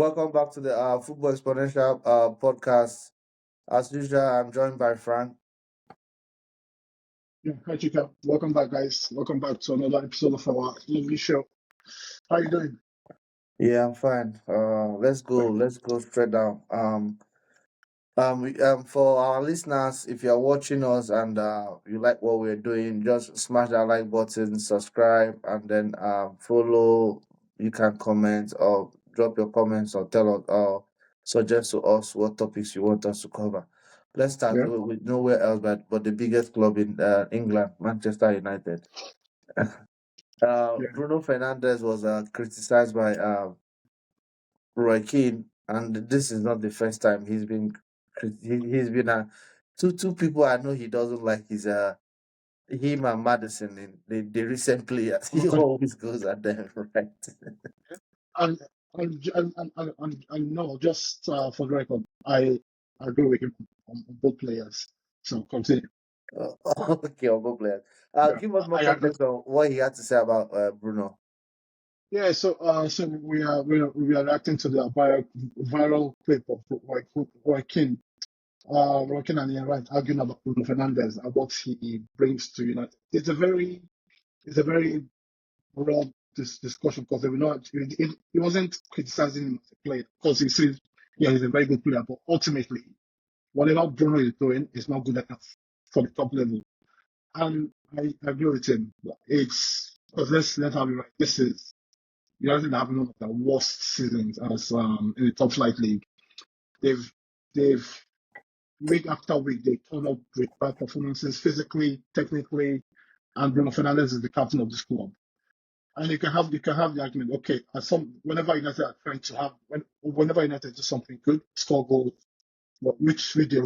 Welcome back to the Football Exponential podcast. As usual, I'm joined by Frank. Yeah, hi Chika. Welcome back, guys. Welcome back to another episode of our lovely show. How you doing? Yeah, I'm fine. Let's go. Fine. Let's go straight down. For our listeners, if you're watching us and you like what we're doing, just smash that like button, subscribe, and then follow. You can comment or drop your comments or tell us or suggest to us what topics you want us to cover. Let's start Yeah, with nowhere else but the biggest club in England, Manchester United. yeah. Bruno Fernandes was criticized by Roy Keane, and this is not the first time he's been two people I know he doesn't like is him and Madison in the recent players. He Okay. always goes at them, right? And no, just for the record, I agree with him on both players. So continue. Okay, I'll go players. Yeah, Give us more I agree. context on what he had to say about Bruno. Yeah, so we are reacting to the viral clip of Joaquin, Joaquin and Ian Wright arguing about Bruno Fernandes and what he brings to United. It's a very broad discussion because they were not. He wasn't criticizing him as a player because he said, yeah, he's a very good player, but ultimately, whatever Bruno is doing is not good enough for the top level. And I agree with him. It's because let's have it right. This is United having one of the worst seasons as in the top flight league. They've week after week they turn up with bad performances physically, technically, and Bruno Fernandes is the captain of this club. And you can have the argument, okay, at some whenever United are trying to have whenever United do something good, score goals, but which they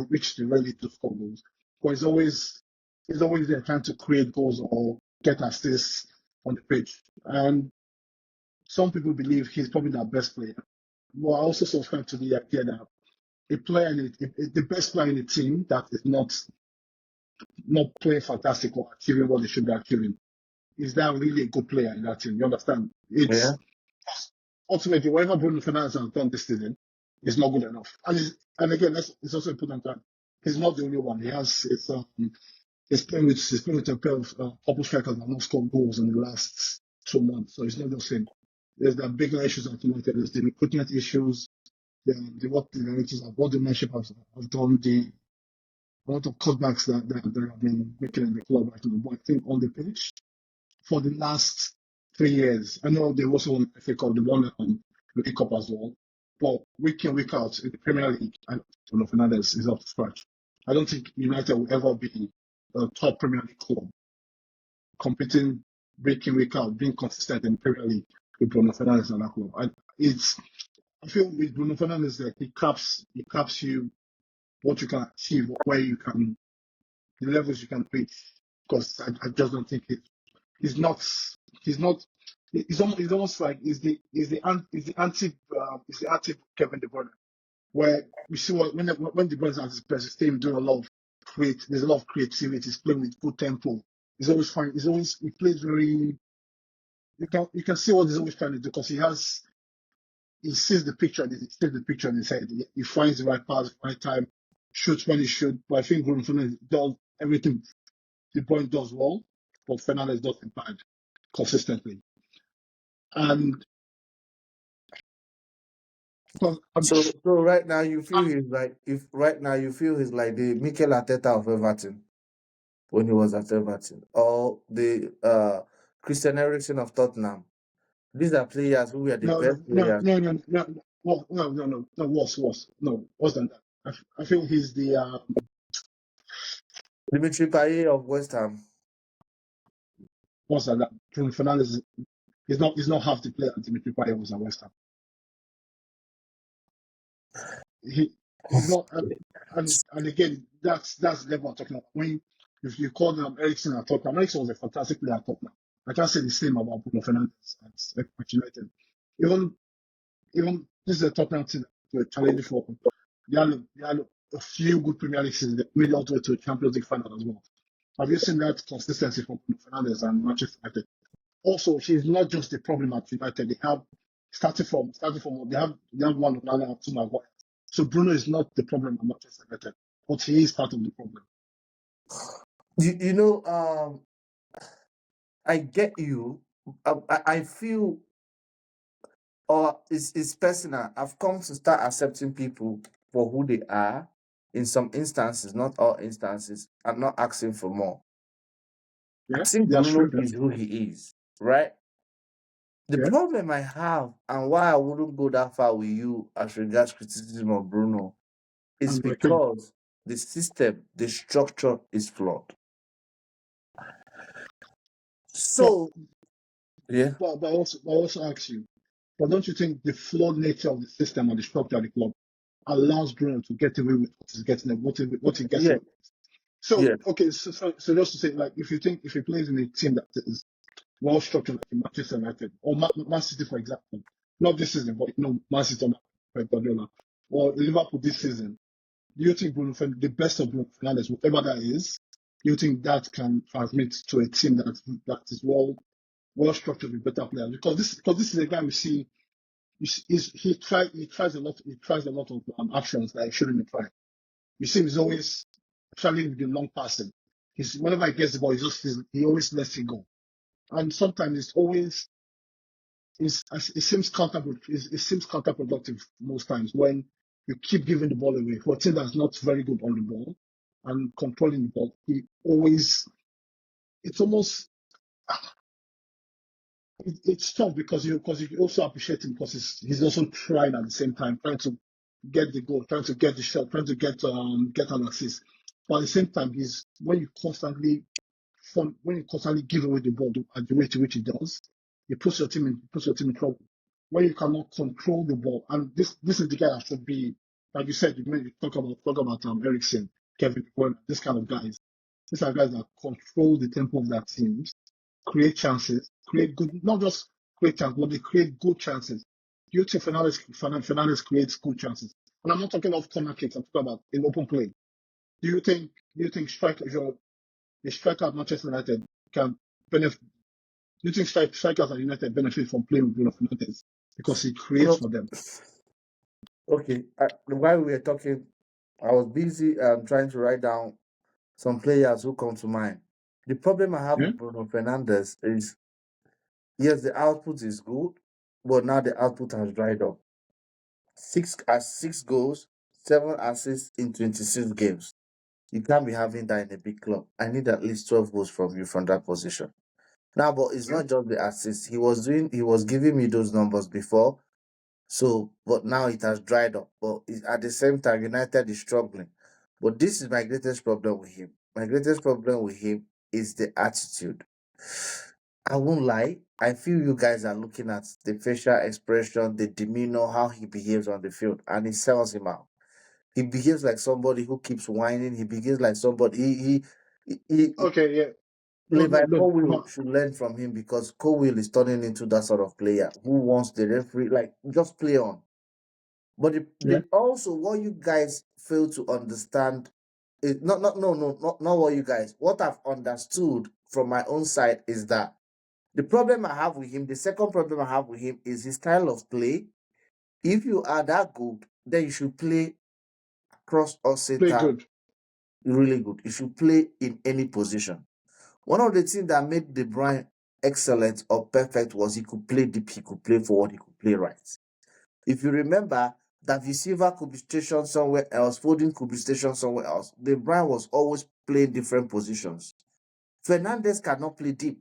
really do score goals. But it's always they're trying to create goals or get assists on the pitch. And some people believe he's probably their best player. But I also subscribe to the idea that the best player in the team that is not playing fantastic or achieving what they should be achieving, is that really a good player in that team? You understand? Yeah. It's ultimately whatever Bruno Fernandes has done this season is not good enough. And again, it's also important that he's not the only one. He's playing with a pair of couple strikers that have not scored goals in the last 2 months. So it's not just him. There's the bigger issues at United. There's the recruitment issues, what the directors of what the membership have done, the amount of cutbacks that have been making in the club right now. But I think on the pitch, for the last 3 years. I know they also won the FA Cup, they won the League Cup as well. But week in, week out in the Premier League, and Bruno Fernandes is up to scratch. I don't think United will ever be a top Premier League club competing week in, week out, being consistent in the Premier League with Bruno Fernandes and that club. I feel with Bruno Fernandes that he caps you what you can achieve, the levels you can reach. Because I just don't think he's not he's not he's almost like he's the anti Kevin De Bruyne, where we see when De Bruyne has his best team doing a lot of there's a lot of creativity, he's playing with good tempo, he's always fine, he plays very, you can see what he's always trying to do because he sees the picture and he sees the picture in his head. He finds the right pass, the right time, shoots when he should. But I think Bruno Fernandes does everything De Bruyne does well, but Fernandes does it bad consistently. And because So right now you feel he's like if right now you feel he's like the Mikel Arteta of Everton when he was at Everton, or the Christian Eriksen of Tottenham. These are players who were the no, no, best no, players. no, no, no, no, worse than that. I feel he's the Dimitri Payet of West Ham. worse than that. Bruno Fernandes is not half the player Dimitri Payet was at West Ham. He he's not, and again that's the level I'm talking about. When if you call them Eriksen at Tottenham, Eriksen was a fantastic player at Tottenham. I can't say the same about Bruno Fernandes at United. Even even this is a Tottenham team that were challenging for. They had a few good Premier League seasons. They made it all the way to a Champions League final as well. Have you seen that consistency from Bruno Fernandes and Manchester United? Also, he's not just the problem at United. They have Starting from they have one Onana and two Maguire. So Bruno is not the problem at Manchester United, but he is part of the problem. You know, I get you. I feel, or it's personal. I've come to start accepting people for who they are. In some instances, not all instances, I'm not asking for more. I Yeah, think that's Bruno true. is who he is, right? The Yeah, problem I have and why I wouldn't go that far with you as regards criticism of Bruno is Enrique. because the system, the structure is flawed. But So, yeah, but I also ask you, but don't you think the flawed nature of the system and the structure of the club allows Bruno to get away with what he's getting, what he gets yeah, away with? So yeah, okay, so just to say, like, if he plays in a team that is well structured like Manchester United or Man City, for example, not this season, but Man City or Pep Guardiola or Liverpool this season, do you think the best of Bruno Fernandes, whatever that is, do you think that can transmit to a team that is well structured with better players? Because this is a guy we see. He tries a lot of actions that he shouldn't try. You see, he's always trying with the long passing. Whenever he gets the ball, he always lets it go. And sometimes it seems counterproductive most times when you keep giving the ball away for a team that's not very good on the ball and controlling the ball. It's almost it's tough because you also appreciate him because he's also trying at the same time, trying to get the goal, trying to get the shot, trying to get an assist. But at the same time, he's when you constantly give away the ball at the rate to which he does, it puts your team in trouble. When you cannot control the ball, and this is the guy that should be, like you said, you talk about Eriksen, Kevin De Bruyne, this kind of guys. These are guys that control the tempo of their teams, create chances, create good, not just create chances, but they create good chances. Do you think Fernandes creates good chances? And I'm not talking of corner kicks. I'm talking about in open play. Do you think a striker at Manchester United can benefit? Do you think strikers at United benefit from playing with Bruno Fernandes because he you creates know, for them? okay. While we were talking, I was busy trying to write down some players who come to mind. The problem I have Yeah, with Bruno Fernandes is yes, the output is good, but now the output has dried up. Six goals, 7 assists in 26 games. You can't be having that in a big club. I need at least 12 goals from you from that position. Now, but it's yeah. not just the assists. He was giving me those numbers before. So, but now it has dried up. But at the same time, United is struggling. But this is my greatest problem with him. My greatest problem with him is the attitude. I won't lie. I feel you guys are looking at the facial expression, the demeanor, how he behaves on the field, and it sells him out. He behaves like somebody who keeps whining. He behaves like somebody. Okay, yeah. No, no, Levi no, Colwill no. should learn from him because Colwill is turning into that sort of player who wants the referee like just play on. But Yeah, also what you guys fail to understand is not what you guys. What I've understood from my own side is that the problem I have with him, the second problem I have with him is his style of play. If you are that good, then you should play across all play sector good. really good. You should play in any position. One of the things that made De Bruyne excellent or perfect was he could play deep, he could play forward, he could play right. If you remember, David Silva could be stationed somewhere else, Foden could be stationed somewhere else. De Bruyne was always playing different positions. Fernandes cannot play deep.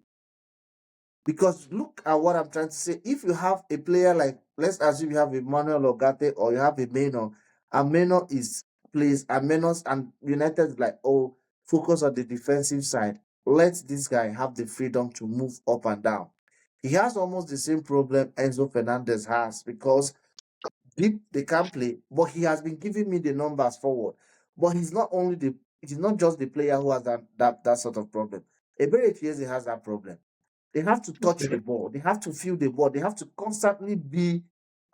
Because look at what I'm trying to say. If you have a player like, let's assume you have Emmanuel Ogate or you have a Meno, and Meno is plays and Menos and United is like, oh, focus on the defensive side. Let this guy have the freedom to move up and down. He has almost the same problem Enzo Fernandez has because deep they can play, but he has been giving me the numbers forward. But he's not just the player who has that sort of problem. Ebere Chieze has that problem. They have to touch the Okay. ball. They have to feel the ball. They have to constantly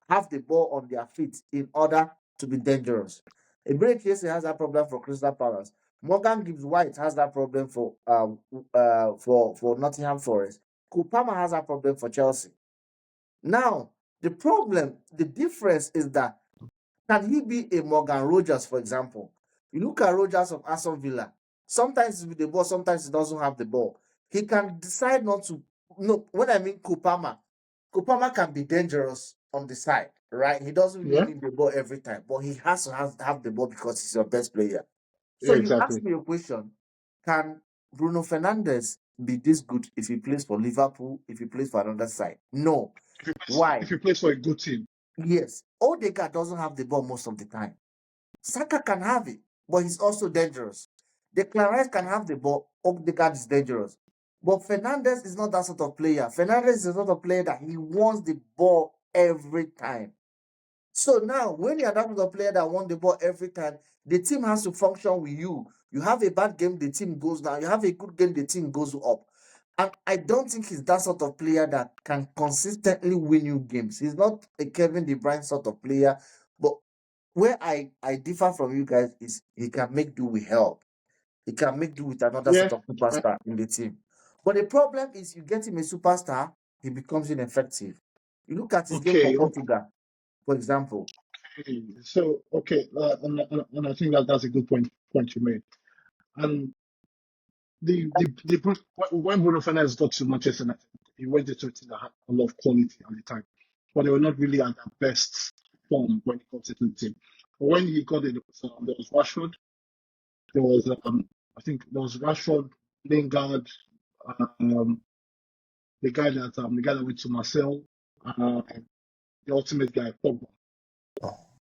have the ball on their feet in order to be dangerous. Ibrahim Chiesa has that problem for Crystal Palace. Morgan Gibbs White has that problem for Nottingham Forest. Kupama has that problem for Chelsea. Now, The difference is that can he be a Morgan Rogers, for example? You look at Rogers of Aston Villa. Sometimes he's with the ball, sometimes he doesn't have the ball. He can decide not to. No, when I mean Kupama can be dangerous on the side, right? He doesn't really Yeah, need the ball every time, but he has to have the ball because he's your best player. So yeah, you ask exactly. me a question: can Bruno Fernandes be this good if he plays for Liverpool? If he plays for another side? No. Why? If he plays for a good team, Yes, Odegaard doesn't have the ball most of the time. Saka can have it, but he's also dangerous. Declan Rice can have the ball. Odegaard is dangerous. But Fernandez is not that sort of player. Fernandez is the sort of player that he wants the ball every time. So now, when you're that sort of player that wants the ball every time, the team has to function with you. You have a bad game, the team goes down. You have a good game, the team goes up. And I don't think he's that sort of player that can consistently win you games. He's not a Kevin De Bruyne sort of player. But where I differ from you guys is he can make do with help. He can make do with another yeah. sort of I- superstar in the team. But the problem is you get him a superstar, he becomes ineffective. You look at his game for okay, Portugal, for example. okay. So okay, and I think that's a good point you made. And when Bruno Fernandes got to Manchester United, he went into a team that had a lot of quality at the time, but they were not really at their best form when he got into the team. But when he got in, there was Rashford, there was I think there was Rashford, Lingard, um, the guy that went to Marcel, the ultimate guy, Pogba.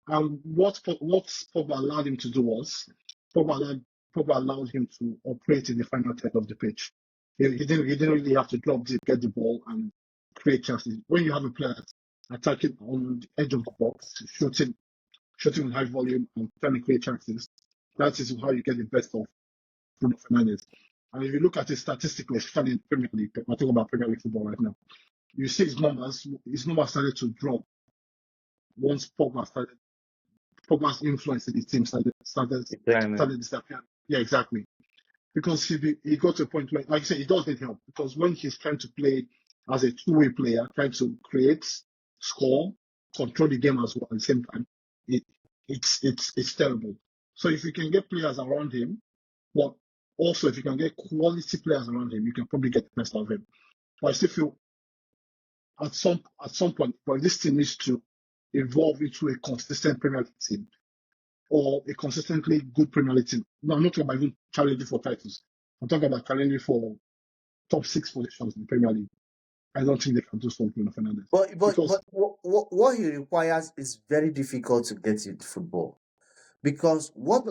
And what Pogba allowed him to do was Pogba allowed, Pogba allowed him to operate in the final third of the pitch. He didn't really have to drop deep, get the ball, and create chances. When you have a player that's attacking on the edge of the box, shooting with high volume and trying to create chances, that is how you get the best of Bruno Fernandes. And if you look at it statistically, especially in the Premier League, we're talking about Premier League football right now, you see his numbers started to drop once Pogba's influence in the team started disappearing. Yeah, exactly. Because he got to a point where, like you said, he does need help. Because when he's trying to play as a two-way player, trying to create, score, control the game as well at the same time, it, it's terrible. So if you can get players around him, but also if you can get quality players around him, you can probably get the best out of him. But I still feel at some point, but this team needs to evolve into a consistent Premier League team or a consistently good Premier League team. No, I'm not talking about even challenging for titles. I'm talking about challenging for top six positions in the Premier League. I don't think they can do something with Fernandes But because what he requires is very difficult to get in football. Because no,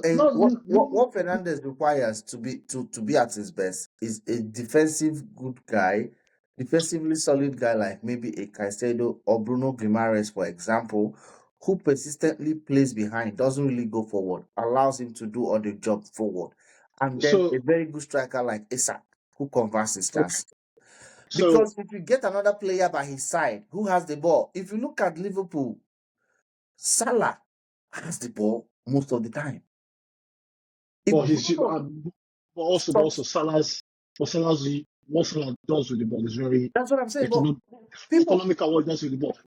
what Fernandez requires to be at his best is a defensive good guy, defensively solid guy like maybe a Caicedo or Bruno Guimaraes, for example, who persistently plays behind, doesn't really go forward, allows him to do all the job forward, and then a so very good striker like Isak who converts his okay, chances. so Because if you get another player by his side who has the ball, if you look at Liverpool, Salah has the ball most of the time. If but Bruno but also stops, Salah's what Salah does with the ball is very that's what I'm saying. But economic, people, economical. What he does with the ball,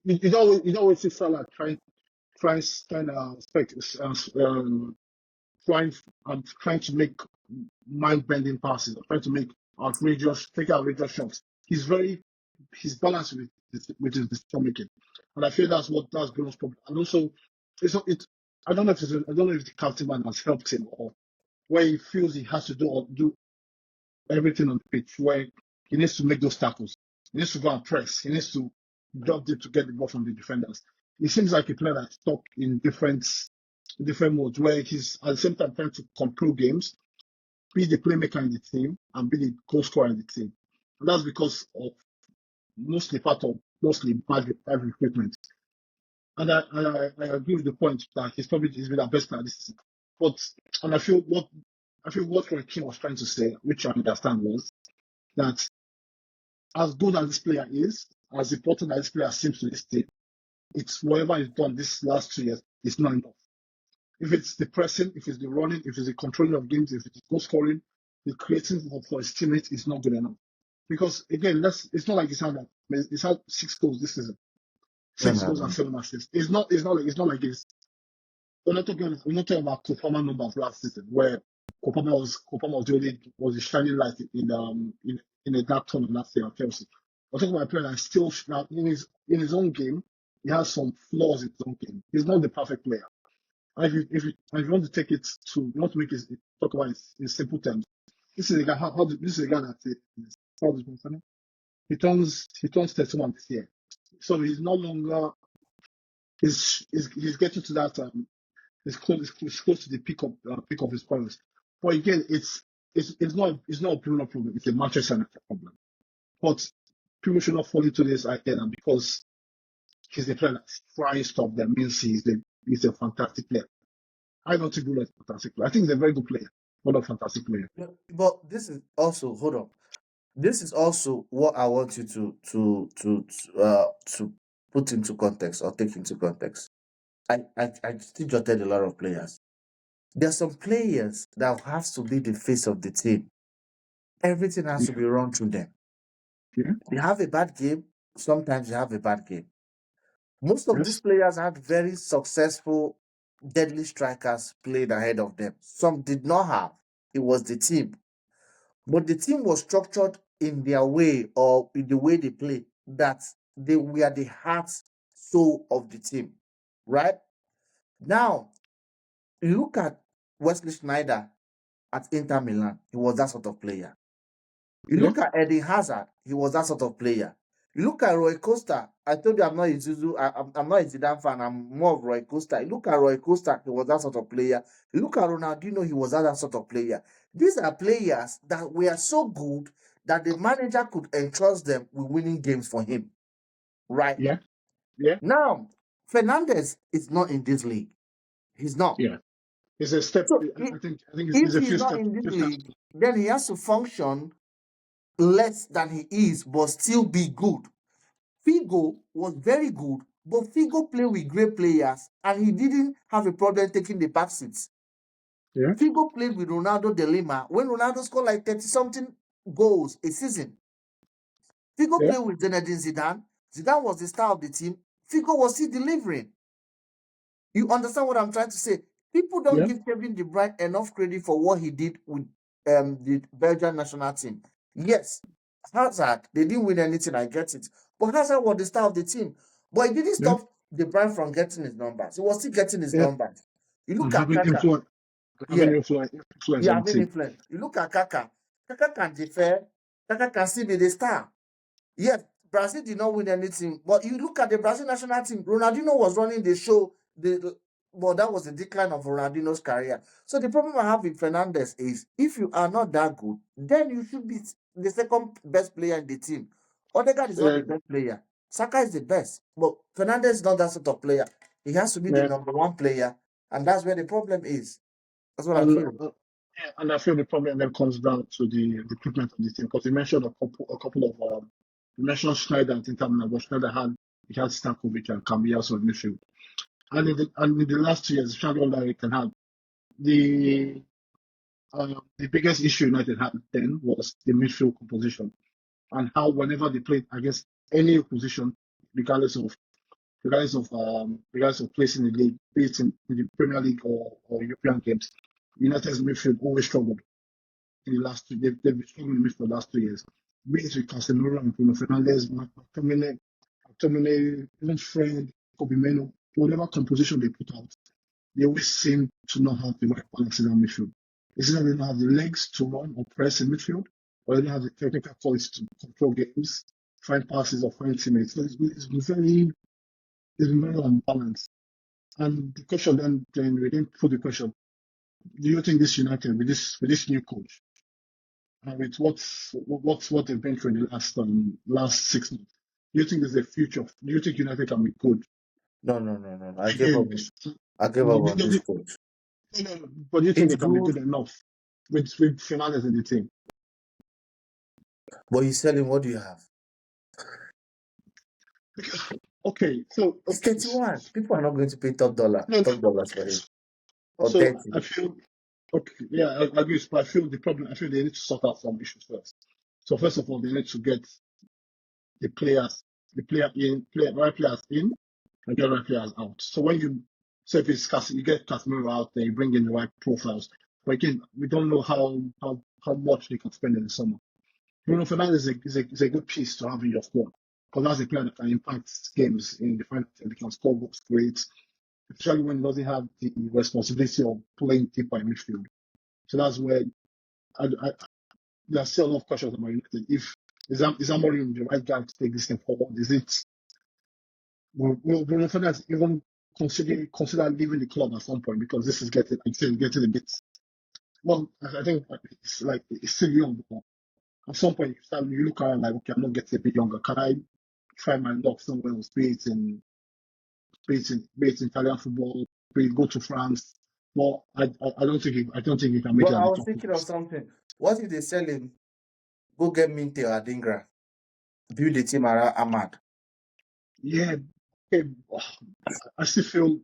you don't always see Salah trying to trying trying to make mind-bending passes, trying to take outrageous shots. He's balanced with his decision making, and I feel that's Bruno's problem. And also, it's not it. I don't know if the captain man has helped him or where he feels he has to do everything on the pitch, where he needs to make those tackles, he needs to go and press, he needs to drop deep to get the ball from the defenders. He seems like a player that's stuck in different modes where he's at the same time trying to control games, be the playmaker in the team, and be the goal scorer in the team. And that's because of mostly bad recruitment. And I agree with the point that he's been our best player this season. But and I feel what Roy Keane was trying to say, which I understand, was that as good as this player is, as important as this player seems to this team, it's whatever he's done this last 2 years is not enough. If it's the pressing, if it's the running, if it's the controlling of games, if it's goal scoring, the creating for his teammates is not good enough. Because again, it's not like he's had 6 goals this season. No, 6 goals and no, 7 assists. It's not like it's we're not talking about Kopama numbers last season where Kopama was the shining light in a dark tunnel last year at Chelsea. We're talking about a player that still now in his own game, he has some flaws in his own game. He's not the perfect player. And if you want to take it to you want to make it talk about it in simple terms, this is a guy this is a guy that is how this one, sorry? He turns 31 this year. So he's no longer he's getting to that it's close to the peak of his powers. But again, it's not a Bruno problem. It's a Manchester United problem. But people should not fall into this idea that because he's a player that's trying stuff that means he's a fantastic player. I don't think Bruno is a fantastic player. I think he's a very good player, but not a fantastic player. no. But this is also, hold on. This is also what I want you to put into context or take into context. I still jotted a lot of players. There are some players that have to be the face of the team. Everything has to Yeah, be run through them. yeah, They have a bad game. Sometimes they have a bad game. Most of these yes, players had very successful, deadly strikers played ahead of them. Some did not have. It was the team. But the team was structured in their way or in the way they play that they were the heart, soul of the team. Right? Now, you look at Wesley Sneijder at Inter Milan. He was that sort of player. You yeah, look at Eddie Hazard, he was that sort of player. You look at Roy Costa. I told you I'm not a I'm not a Zidane fan. I'm more of Roy Costa. You look at Roy Costa, he was that sort of player. You look at Ronaldinho, he was that sort of player. These are players that were so good that the manager could entrust them with winning games for him. Right yeah, yeah, now, Fernandes is not in this league. He's not. yeah. It's a step. So I think it's if a he's few not steps. in this Few steps. league, then he has to function less than he is, but still be good. Figo was very good, but Figo played with great players and he didn't have a problem taking the back seats. Yeah, Figo played with Ronaldo de Lima when Ronaldo scored like 30 something goals a season. Figo yeah, played with Zinedine Zidane. Zidane was the star of the team. Figo was still delivering. You understand what I'm trying to say? People don't yeah, give Kevin De Bruyne enough credit for what he did with the Belgian national team. Yes, Hazard, they didn't win anything, I get it. But Hazard was the star of the team. But he didn't yeah, stop De Bruyne from getting his numbers. He was still getting his yeah. numbers. You look And at having Kaka. influence, Yeah, influence yeah, on the having team. influence. You look at Kaka. Kaka can defer. Kaka can still be the star. Yes, Brazil did not win anything, but you look at the Brazil national team. Ronaldinho was running the show. But that was the decline of Ronaldinho's career. So the problem I have with Fernandes is if you are not that good, then you should be the second best player in the team. Odegaard is not Yeah, the best player. Saka is the best, but Fernandes is not that sort of player. He has to be the yeah. number one player, and that's where the problem is. That's what I And feel. yeah, and I feel the problem then comes down to the recruitment of the team because you mentioned a couple of you mentioned Schneider at Inter Milan, but Schneider had Stankovic and Cambiaso in midfield. And in the last 2 years, especially under Eric Ten Hag, the the biggest issue United had then was the midfield composition and how whenever they played against any opposition, regardless of regardless of place in the league, be it in the Premier League or European games, United's midfield always struggled in the last two. They've been struggling in midfield for the last 2 years. Be it with Casemiro and Bruno Fernandes, McTominay, even Fred, Kobe Meno, whatever composition they put out, they always seem to not have the right balance in that midfield. It's either they don't have the legs to run or press in midfield, or they don't have the technical quality to control games, find passes or find teammates. So it's been very unbalanced. And the question then we didn't put the question: do you think this United with this new coach and with what they've been through in the last 6 months, do you think there's a future? Do you think United can be good No, no, no, no, no. again? I gave And up you on this didn't, coach. but do you think It's they can be good, good enough with Fernandes in the team? but he's selling. What do you have? Because okay, so He's okay, 31. People are not going to pay no, no, top dollars for him. Or so 30. I feel okay, yeah, I agree. But I feel they need to sort out some issues first. So first of all, they need to get the players, the player in, right players in. and get right players out. So when you say if it's you get Casemiro out there, you bring in the right profiles. But again, we don't know how much they can spend in the summer. Bruno Fernandes is a good piece to have in your squad because that's a player that can impact games in the final. They can score goals, great, especially when he doesn't have the responsibility of playing deeper in midfield. So that's where I there's still a lot of questions about United. If is Amorim the right guy to take this thing forward? Is it will Bruno Fernandes even consider leaving the club at some point because this is getting like getting a bit well. I think it's like it's still young. But at some point, you look around like, okay, I'm not getting a bit younger. Can I try my luck somewhere else? Be it in Italian football, be it go to France. Well, I don't think he can make But it at I the was top thinking of clubs. something. What if they sell him? Go get Minte or Adingra. Build a team around Ahmad. Yeah, okay, I still feel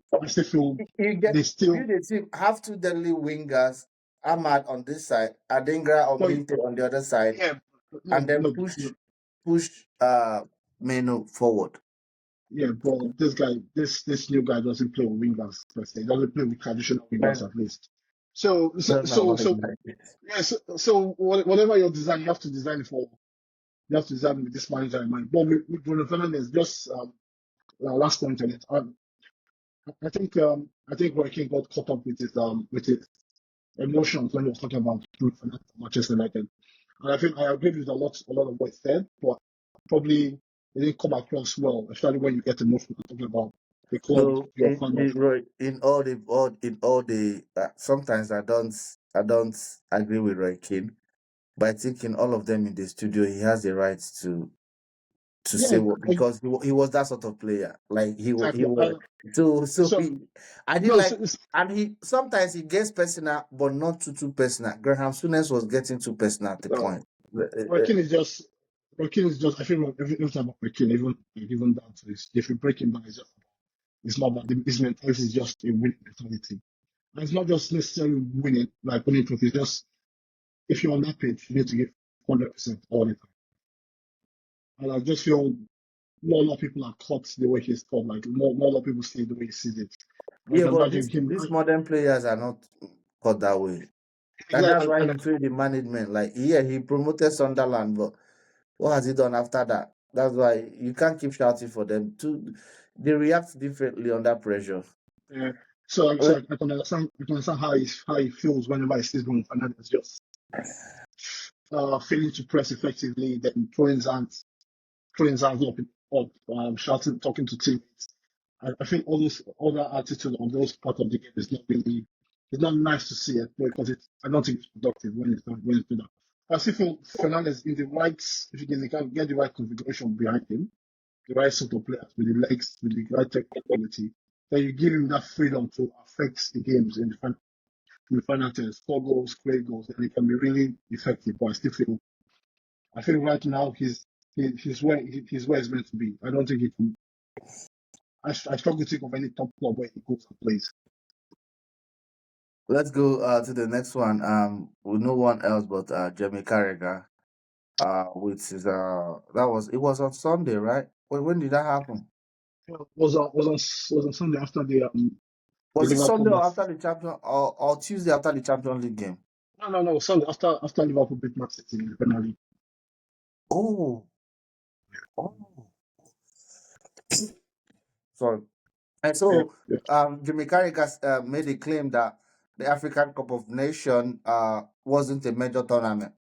You they get still build a team, have two deadly wingers, Ahmad on this side, Adingra or but Minte on the other side, yeah, and then no, push Meno forward. yeah, but this new guy doesn't play with wingers per se. He doesn't play with traditional wingers Man, at least. So so that's not so what I so like it. yeah, whatever your design, you have to design it for. You have to design with this manager in mind. But with Bruno Fernandes, just last point on it. I think Roy King got caught up with his emotions when he was talking about Bruno Fernandes at Manchester United. And I think I agree with a lot of what he said, but probably it didn't come across well, especially when you get emotional talking about the club So you're a fan of. in all the sometimes I don't agree with Roy Keane, but I think in all of them in the studio he has the right to say Yeah, what because he was that sort of player. Like he exactly. was so So I didn't no, like and he sometimes he gets personal but not too personal. Graham Souness was getting too personal at the no, point. Roy Keane is just Roy Keane is just. I feel every time about Roy Keane, even down to this, if you break him down, it's not that his mentality is just a winning mentality. And it's not just necessarily winning trophies. Just if you're on that pitch, you need to give 100% all the time. And I just feel not a lot of people are caught the way he's caught. Like not a lot of people see it the way he sees it. And I Yeah, can but imagine these him. these modern players are not caught that way. And that's why he failed the management. Like yeah, he promoted Sunderland, but what has he done after that? That's why you can't keep shouting for them. They react differently under pressure. uh, Uh, I can understand. I can understand how he feels whenever he sees Bruno Fernandes just failing to press effectively, then throwing his hands shouting, talking to teammates. I think all that attitude on those part of the game is not really, it's not nice to see it because I don't think it's productive when it's done that. I see for Fernandez in the right, if you can get the right configuration behind him, the right sort of players with the legs, with the right technical quality, then you give him that freedom to affect the games in the final 10, score goals, create goals, and it can be really effective. But I feel right now he's where he's meant to be. I don't think he can. I struggle to think of any top club where he goes and plays. let's go to the next one. With no one else but Jamie Carragher. Which is it was on Sunday, right? When did that happen? Was on Sunday after the Was it Liverpool Sunday or match. after the champion or Tuesday after the Champions League game? No, Sunday after Liverpool beat Man City in the Premier League. Oh, oh, sorry. And Yeah, so, yeah, Jimmy Carragher made a claim that the African Cup of Nations wasn't a major tournament.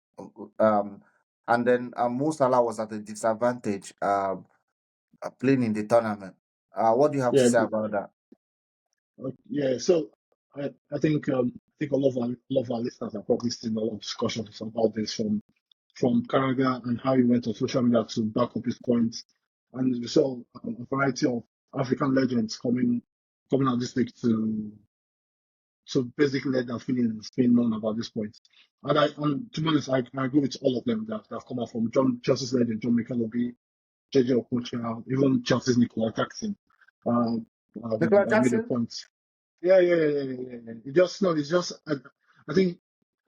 Um, and then Mo Salah was at a disadvantage playing in the tournament. What do you have to yeah, say about that? yeah. So I think a lot of our listeners have probably seen a lot of discussions about this from Carragher and how he went on social media to back up his points, and we saw a variety of African legends coming out this week to basically let their feelings be known about this point. And to be honest, I agree with all of them that have come out from Chelsea's legend, John McAlobby, JJ Okocha, even Chelsea's Nicola Jackson. Nicola I made a Jackson? point. Yeah. It just no, it's just I think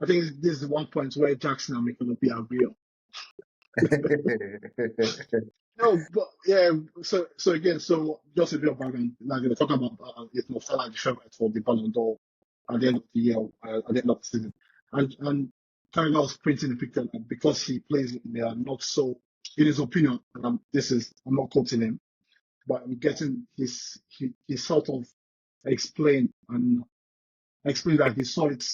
I think this is one point where Jackson and McAlobby agree on. No, but yeah. So again, so just a bit of background. Like we're talking about, if Mo Salah is the favorite for the Ballon d'Or at the end of the year, at the end of the season, and Carragher was painting the picture that because he plays, they are not so, in his opinion. And I'm not quoting him, but I'm getting he sort of explained and explained that he saw it.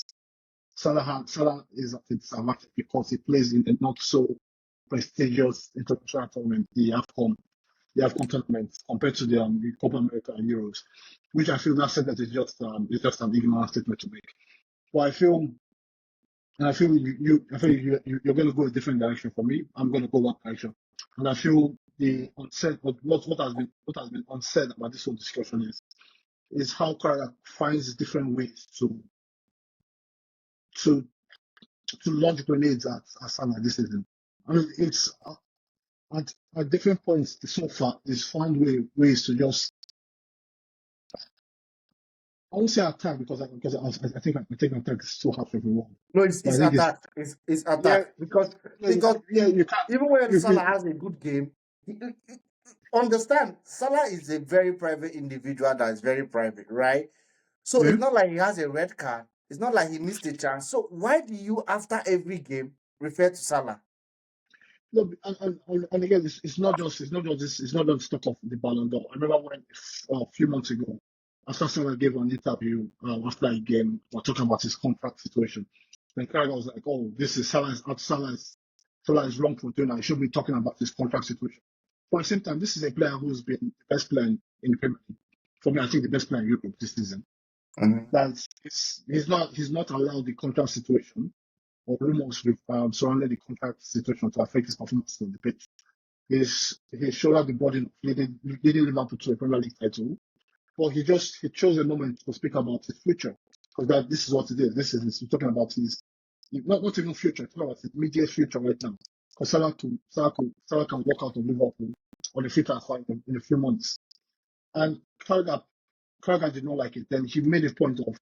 Salah is at a disadvantage because he plays in a not so prestigious international tournament, the AFCON tournament, compared to the Copa America and Euros, which I feel that sentence is just an ignorant statement to make. But I feel you're going to go a different direction for me. I'm going to go one direction, and I feel the unsaid what has been unsaid about this whole discussion is how Carragher finds different ways to to launch grenades at Salah this season. I mean, it's at different points so far, he's found ways to just, I won't say attack I think attack is too harsh of a word. No, But I it's think it's, attack. It's yeah, attack because yeah, you can't, even when Salah you, has a good game, understand Salah is a very private individual that is very private, right? So yeah. it's not like he has a red card. It's not like he missed a chance. So why do you, after every game, refer to Salah? No, and again, it's not just talk of the Ballon d'Or. I remember when a few months ago, after someone gave an interview after a game, we're talking about his contract situation. Then Carragher was like, "Oh, this is Salah is wrong for doing that. He should be talking about his contract situation." But at the same time, this is a player who's been the best player in the Premier League. For me, I think the best player in Europe this season. Mhm. He's not allowed the contract situation or rumors with surrounding the contract situation to affect his performance on the pitch. He shouldered the burden of leading Liverpool to a Premier League title, but he chose a moment to speak about his future because that this is what it is. This is he's talking about his not even future, talking about his immediate future right now. Because Salah can walk out of Liverpool on a free transfer in a few months, and Carragher did not like it. Then he made a point of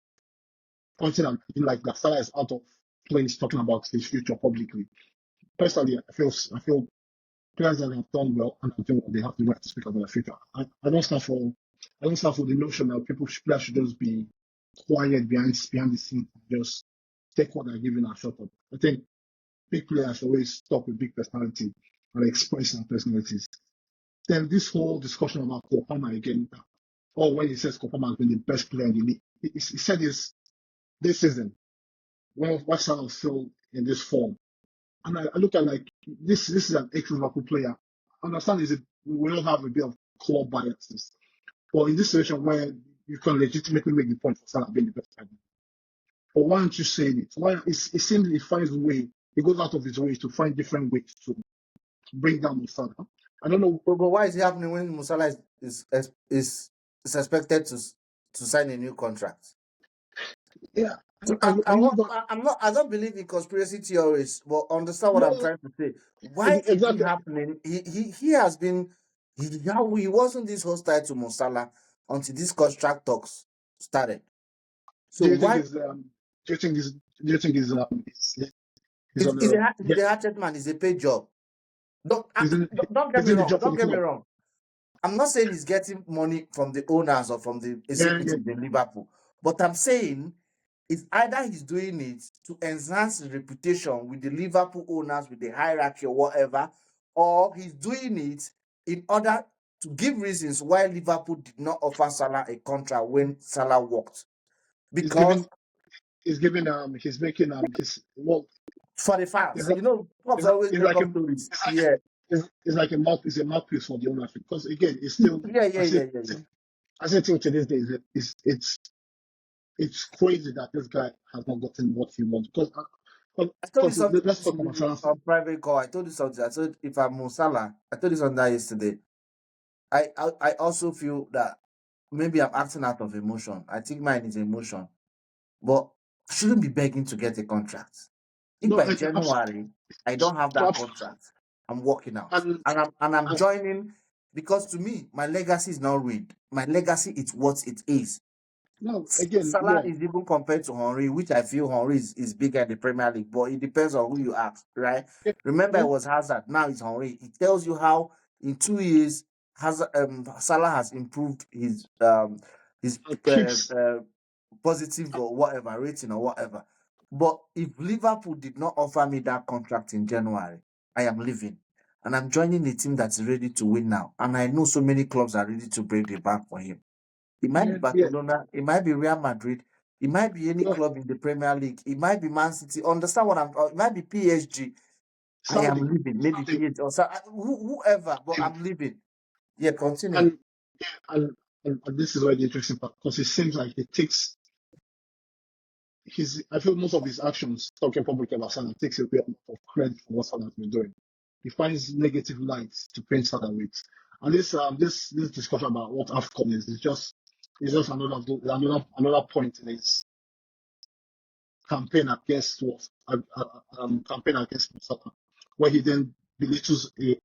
pointing out like that Salah is out of place talking about his future publicly. Personally, I feel players that have done well and have done well, they have the right to speak about their future. I don't stand for the notion that players should just be quiet behind the scenes and just take what they're given and shut up. I think big players always talk with big personality and express their personalities. Then this whole discussion about Kopama again, or when he says Kopama has been the best player in the league, he said this season when Salah was still in this form. And I look at like this is an ex-Liverpool player. I understand we all have a bit of club biases, but in this situation where you can legitimately make the point for Salah being the best player, but why aren't you saying it? Why it seems he finds a way, he goes out of his way to find different ways to bring down Salah. I don't know. But why is it happening when Musala is expected to sign a new contract? Yeah, So and you got I'm not. I don't believe in conspiracy theories, but understand what I'm no trying to say. Why is it exactly. happening? He has been he wasn't this hostile to Musala until this contract talks started. So Do you think why is do you think is do you think is on the is a hatchet man is a paid job? is in Don't get is me in the wrong. job for Don't the get me club? wrong. I'm not saying he's getting money from the owners or from the Yeah, yeah. executives in Liverpool, but I'm saying it's either he's doing it to enhance his reputation with the Liverpool owners, with the hierarchy or whatever, or he's doing it in order to give reasons why Liverpool did not offer Salah a contract when Salah walked. He's Because giving he's making his well for the it's fans, like clubs always it's make like up stories. Yeah, it's like a mouthpiece for the ownership because again it's still yeah. I say till to this day it's crazy that this guy has not gotten what he wants I told you something let's talk about yesterday Salah. on private call. I told you something. I said if I'm Musala, I told you something that yesterday. I also feel that maybe I'm acting out of emotion. I think mine is emotion, but I shouldn't be begging to get a contract. If No, by January I don't have that abs- contract, I'm walking out, and, and I'm and joining because to me my legacy is not ruined. My legacy is what it is. No, again, Salah yeah, is even compared to Henry, which I feel Henry is bigger in the Premier League, but it depends on who you ask, right? yeah, Remember, it yeah. was Hazard. Now it's Henry. It tells you how in 2 years, Salah has improved his And keeps positive or whatever rating or whatever. But if Liverpool did not offer me that contract in January, I am leaving. And I'm joining a team that's ready to win now. And I know so many clubs are ready to break the bank for him. It might be yeah, yeah. Barcelona, it might be Real Madrid, it might be any No, club in the Premier League, it might be Man City. Understand what it might be PSG. I am Saudi, leaving. Maybe Saudi, PSG or whoever, but I'm leaving. Yeah, continue. and yeah, and this is where the interesting part, because it seems like it takes his. I feel most of his actions talking publicly about Salah takes away a lot of credit for what Salah has been doing. He finds negative lights to paint Salah with, and this discussion about what AFCON is just another point in his campaign against campaign against Salah, where he then belittles a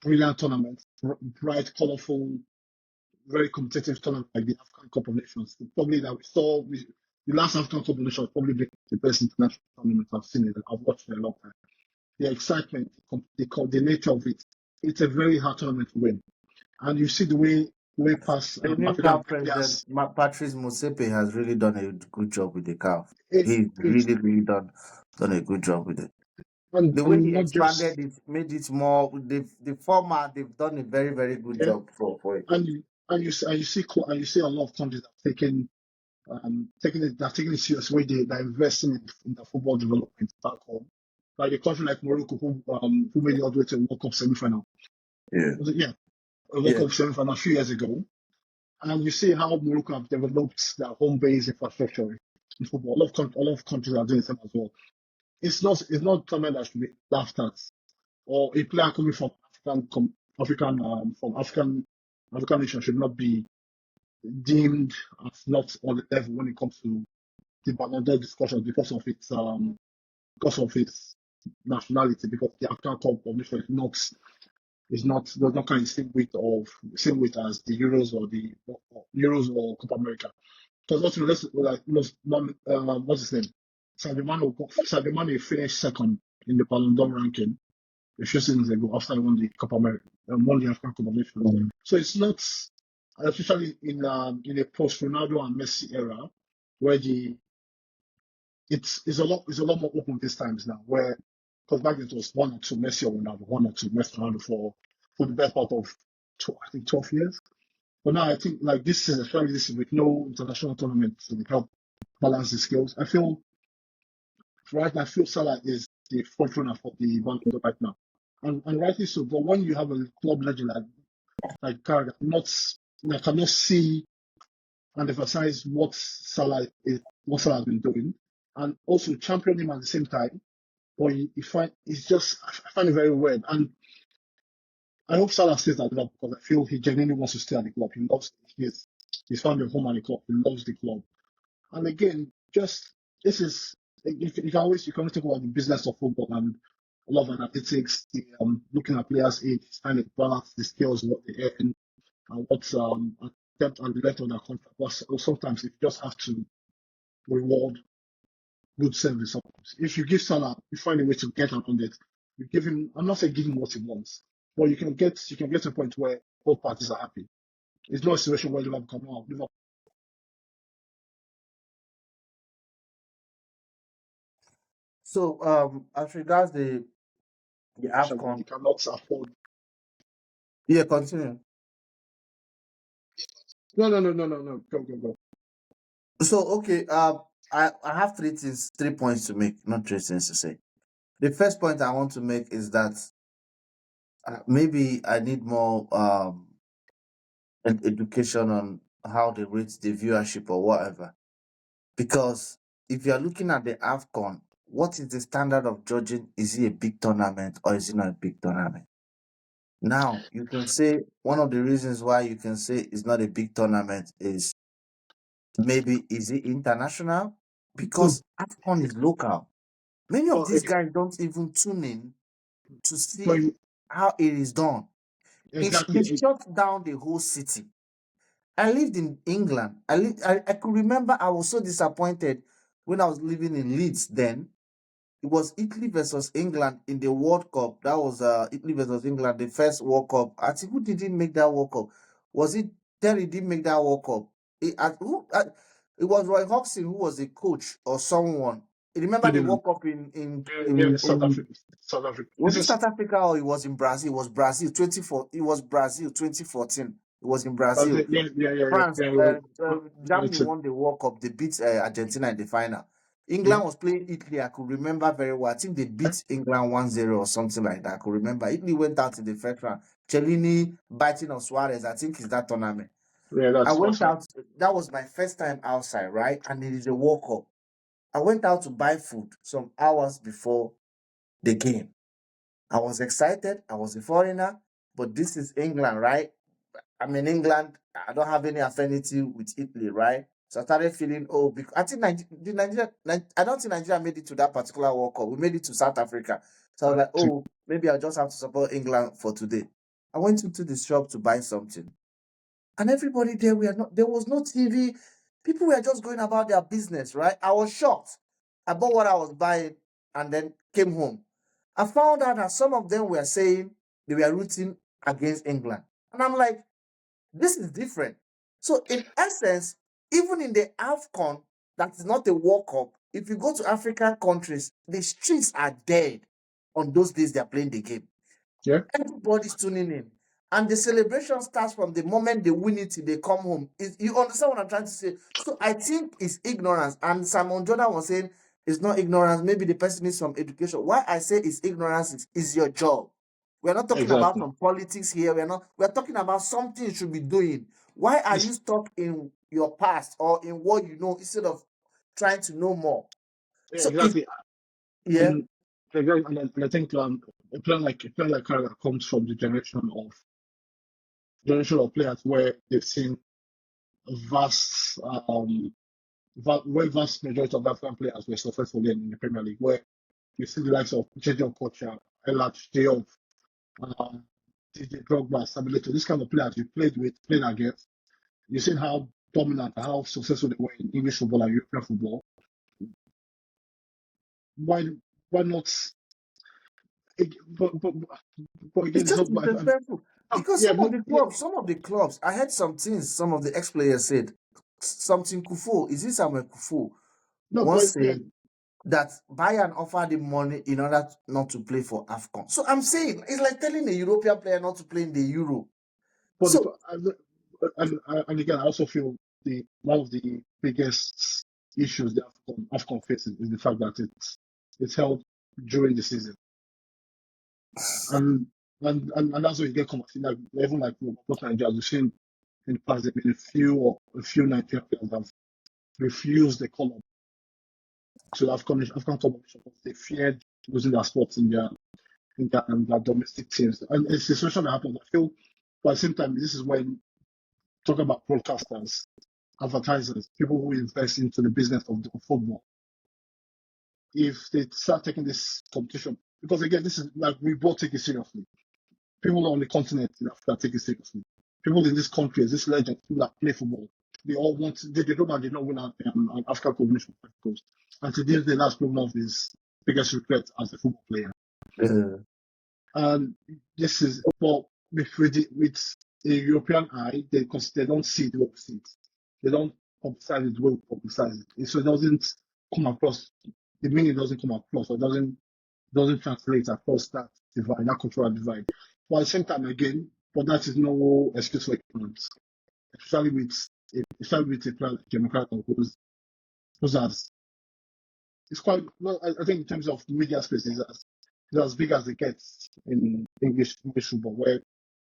brilliant tournament, bright, colorful, very competitive tournament like the African Cup of Nations. Probably that we saw, the last African Cup of Nations probably the best international tournament I've seen. I've watched in a long time. The excitement, the nature of it, it's a very hard tournament to win. And you see the way past The new African CAF president, players, Patrice Motsepe, has really done a good job with the CAF. it, He's it, really done a good job with it. The way and he not expanded just, it, made it more the format. They've done a very good yeah, job for it. and you see a lot of countries that have taking it serious way they're investing in the football development back home. Like a country like Morocco who made it all the way to a World Cup semi final. Yeah, Was it yeah, a World yeah. Cup semi final a few years ago. And you see how Morocco have developed their home base infrastructure in football. A lot of countries are doing the same as well. It's not something that should be laughed at. Or a player coming from African nation should not be deemed as not on the level when it comes to the Ballon d'Or discussion because of its nationality, because the African Cup of Nations does not carry the same weight as the Euros or Copa America. Because also what's his name? Sadio Mane finished second in the Ballon d'Or ranking a few seasons ago after he won the Copa America, won the African Cup of Nations. So it's not, especially in a post Ronaldo and Messi era, where it's a lot more open these times now. Where because back then it was one or two Messi or Ronaldo, one or two Messi or Ronaldo for the best part of I think 12 years. But now I think like this is especially this with no international tournament to help balance the skills. I feel Salah is the front runner for the Ballon d'Or right now, and rightly so. But when you have a club legend like Carragher, not that cannot see and emphasize what Salah has been doing, and also champion him at the same time. But you find it's just I find it very weird, and I hope Salah stays at the club because I feel he genuinely wants to stay at the club. He's found a home at the club. He loves the club, and again, just this is you can always talk about the business of football and a lot of analytics, looking at players' age, trying to balance the skills, what they earn, and what's depth and the length of their contract. But sometimes you just have to reward good service. Sometimes if you give Salah, you find a way to get around it. You give him. I'm not saying give him what he wants, but you can get to a point where both parties are happy. It's not a situation where Liverpool come out. Liverpool So as regards the where AFCON, you cannot afford. yeah, continue. No. Go. So okay, I have three points to make, not three things to say. The first point I want to make is that maybe I need more education on how they rate the viewership or whatever. Because if you are looking at the AFCON, what is the standard of judging? Is it a big tournament or is it not a big tournament? Now, you can say one of the reasons why you can say it's not a big tournament is maybe is it international? No, Because AFCON is local. Many of but these again, guys don't even tune in to but see how it is done. They exactly. shut down the whole city. I lived in England. I could remember I was so disappointed when I was living in Leeds then. It was Italy versus England in the World Cup. That was Italy versus England, the first World Cup. I think who didn't make that World Cup? Was it Terry didn't make that World Cup? It was Roy Hodgson who was a coach or someone. You remember the Ferdinand. World Cup in in Yeah, in, South in Africa. South Africa. was This it is South Africa or it was in Brazil? It was Brazil 24. It was Brazil 2014. It was in Brazil. France, Germany United. won the World Cup. They beat Argentina in the final. Yeah, England was playing Italy. I could remember very well. I think they beat England 1-0 or something like that. I could remember. Italy went out in the first round. Cellini biting on Suarez. I think it's that tournament. yeah, I that's went right. out. That was my first time outside, right? And it is a World Cup. I went out to buy food some hours before the game. I was excited. I was a foreigner, but this is England, right? I'm in England. I don't have any affinity with Italy, right? So I started feeling, oh, because I think I don't think Nigeria made it to that particular World Cup. We made it to South Africa. So I was like, oh, maybe I'll just have to support England for today. I went into the shop to buy something. And everybody there, there was no TV. People were just going about their business, right? I was shocked. I bought what I was buying and then came home. I found out that some of them were saying they were rooting against England. And I'm like, this is different. So, in essence, even in the AFCON, that is not a World Cup, if you go to African countries, the streets are dead on those days they're playing the game. Yeah, Everybody's tuning in. And the celebration starts from the moment they win it till they come home. You understand what I'm trying to say? So I think it's ignorance. And Simon Jordan was saying it's not ignorance. Maybe the person needs some education. Why I say it's ignorance is your job. We're not talking about exactly. some politics here. We're talking about something you should be doing. Why are you This, stuck in your past or in what you know instead of trying to know more? yeah, So if exactly. yeah, And and I think a plan like Carragher comes from the generation of players where they've seen vast where vast majority of African players were successful in the Premier League, where you see the likes of JJ Okocha, Elat Diop, uh, DJ Drogba, Samuel this kind of players you played against. You've seen how dominant and how successful they were in English football and European football. Why why not? But again, it's it's just not. disrespectful because Yeah, yeah, some of the clubs, I heard some things some of the ex-players said. Something Kufo, is it Samuel Kufo, no, once but yeah, said that Bayern offered him money in order not to play for AFCON. So I'm saying it's like telling a European player not to play in the Euro. but So and again, I also feel the one of the biggest issues that AFCON faces is the fact that it's held during the season, and and that's where you get comments like even like both Nigeria, we've seen in the past there have been a few Nigerian players that have refused the call up to AFCON competition because they feared losing their spots in their domestic teams, and it's a situation that happens. I feel, but at the same time, this is when talk about broadcasters, advertisers, people who invest into the business of football. If they start taking this competition, because again, this is like we both take it seriously. People on the continent in Africa take it seriously. People in this country, this legend, people that play football, they all want. They know that they don't win an African combination because until this day, that's probably one of his biggest regrets as a football player. uh, And this is, but with a European eye, because they don't see it the way we see it. They don't publicize it the way we publicize it. So it doesn't come across, the meaning doesn't come across, or doesn't translate across that divide, that cultural divide. But at the same time, again, but that is no excuse for ignorance, especially with a player like Jamaica who's as it's quite well. I think in terms of media space, it's as big as it gets in English football, where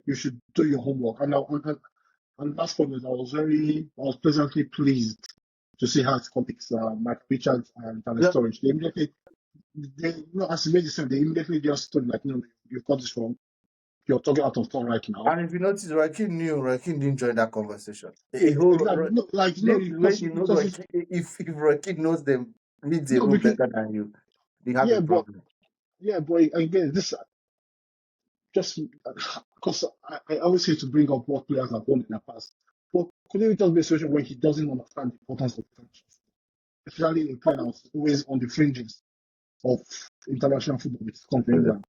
you should do your homework. And last point is I was pleasantly pleased to see how his colleagues, Mike Richards and Tyler yeah. Storage, as he made the same, they immediately just told like, no, you've got this wrong. You're talking out of turn right now. And if you notice, Rakim didn't join that conversation. A Yeah, whole exactly. No, like no, this is where you know because it's, Rakim, if Rakim knows them, reads the no, room because better than you, they have a yeah, but problem. yeah, but again, this just because I always hate to bring up what players have done in the past. But could it just be a situation where he doesn't understand the importance of international football, especially a player that was always on the fringes of international football with his country, England?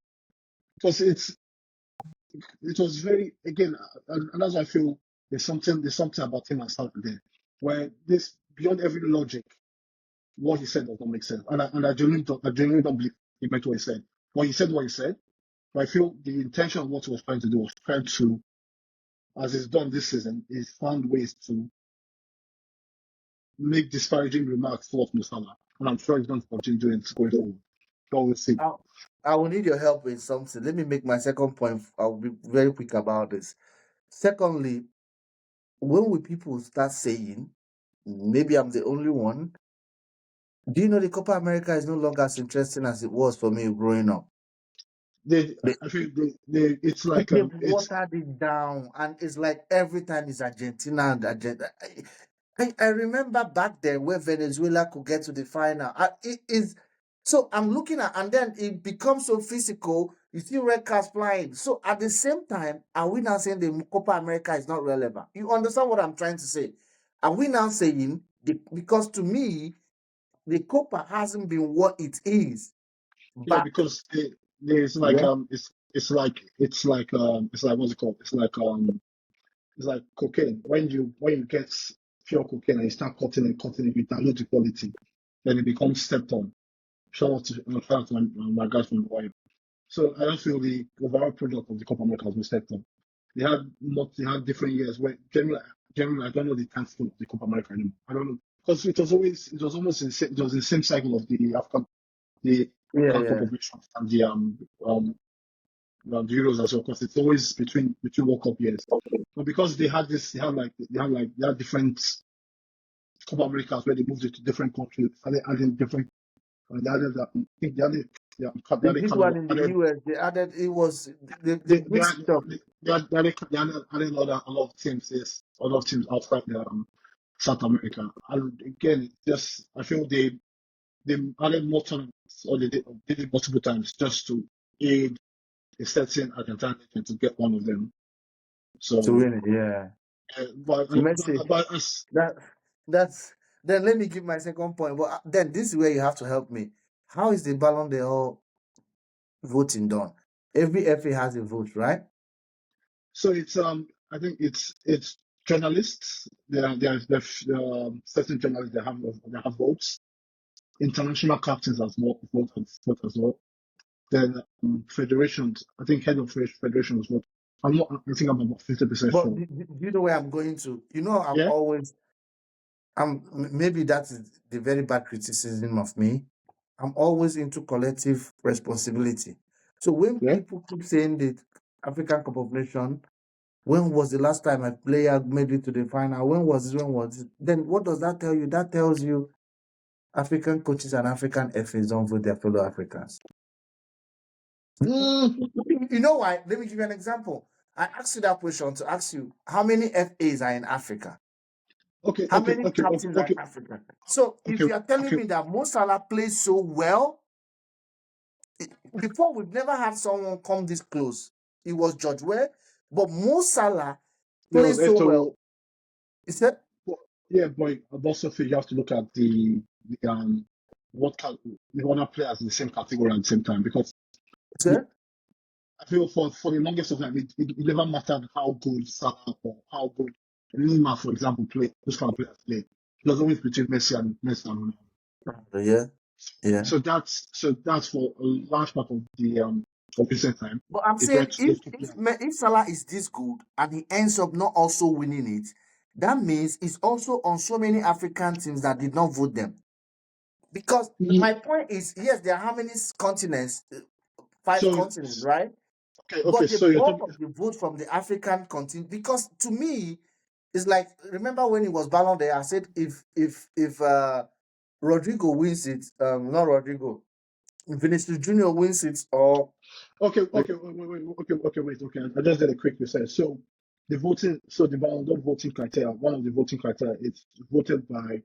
Because it was very, again, and that's why I feel there's something about him and Saturday where this beyond every logic, what he said does not make sense, and I genuinely don't believe he meant what he said. Well, he said what he said, but I feel the intention of what he was trying to do was trying to, as he's done this season, is found ways to make disparaging remarks towards Musala, and I'm sure he's going to continue doing it going forward. But we'll see. I, I will need your help in something. Let me make my second point. I'll be very quick about this. Secondly, when will people start saying, maybe I'm the only one, do you know the Copa America is no longer as interesting as it was for me growing up? They, They, I feel it's like they've watered it down, and it's like every time it's Argentina and Argentina. I remember back then where Venezuela could get to the final. It is so I'm looking at, and then it becomes so physical. You see red cards flying. So at the same time, are we now saying the Copa America is not relevant? You understand what I'm trying to say? Are we now saying because to me the Copa hasn't been what it is Yeah, back because there's like when? it's like what's it called? It's like cocaine. When you get pure cocaine and you start cutting it, you dilute the quality, then it becomes stepped on. Shout out to my guys from Hawaii. So I don't feel the overall product of the Copa America has been stepped on. They had different years where generally I don't know the time scale of the Copa America anymore. I don't know because it was the same cycle of the Yeah, African Cup yeah. of Nations and the Euros as well, because it's always between World Cup years. But because they had different Copa Americas where they moved it to different countries, and they added different. They added that. I think they added yeah, they added This Canada. one in the US, they added it was the They they mixed had up. they added a lot of teams. Yes, a lot of teams outside South America. And again, just I feel they added more tournaments, or they did it multiple times just to aid a certain Argentine to get one of them. To So, win it, yeah. but To Messi. but as That that's then let me give my second point. But then this is where you have to help me. How is the Ballon d'Or voting done? Every FA has a vote, right? so it's I think it's journalists. There are certain journalists that have votes. International captains as well vote as well. Then federations. I think head of federations vote. I'm not. I think I'm about 50% But sure. do you know where I'm going to? You know, Yeah. maybe that is the very bad criticism of me. I'm always into collective responsibility. So when Yeah. people keep saying the African Cup of Nations, when was the last time a player made it to the final? When was it? When was it? Then what does that tell you? That tells you African coaches and African FAs don't vote their fellow Africans. Mm, You know why? Let me give you an example. I asked you that question to ask you how many FAs are in Africa? okay. How Okay. many Okay. Okay. captains are in Okay. Africa? So if Okay. you are telling Okay. me that Mo Salah plays so well, before we've never had someone come this close. It was George Weah, but Mo Salah There was plays so well. Eto. He said, Yeah, but also feel you have to look at the the other players in the same category at the same time, because he the, said, I feel for the longest of time it never mattered how good Salah or how good Neymar, for example, play. Those kind of players play. It was always between Messi and Ronaldo. yeah, yeah. So that's for a large part of recent time. But I'm It saying went to those two players. if Salah is this good and he ends up not also winning it, that means it's also on so many African teams that did not vote them. Because Mm, my point is, yes, there are how many continents? Five So continents, right? okay, But the so you're bulk talking. of the vote from the African continent, because to me, it's like remember when it was Ballon d'Or, I said if Rodrigo wins it, not Rodrigo, Vinicius Junior wins it, or Okay. I just did a quick research. So the Ballon d'Or voting criteria, one of the voting criteria is voted by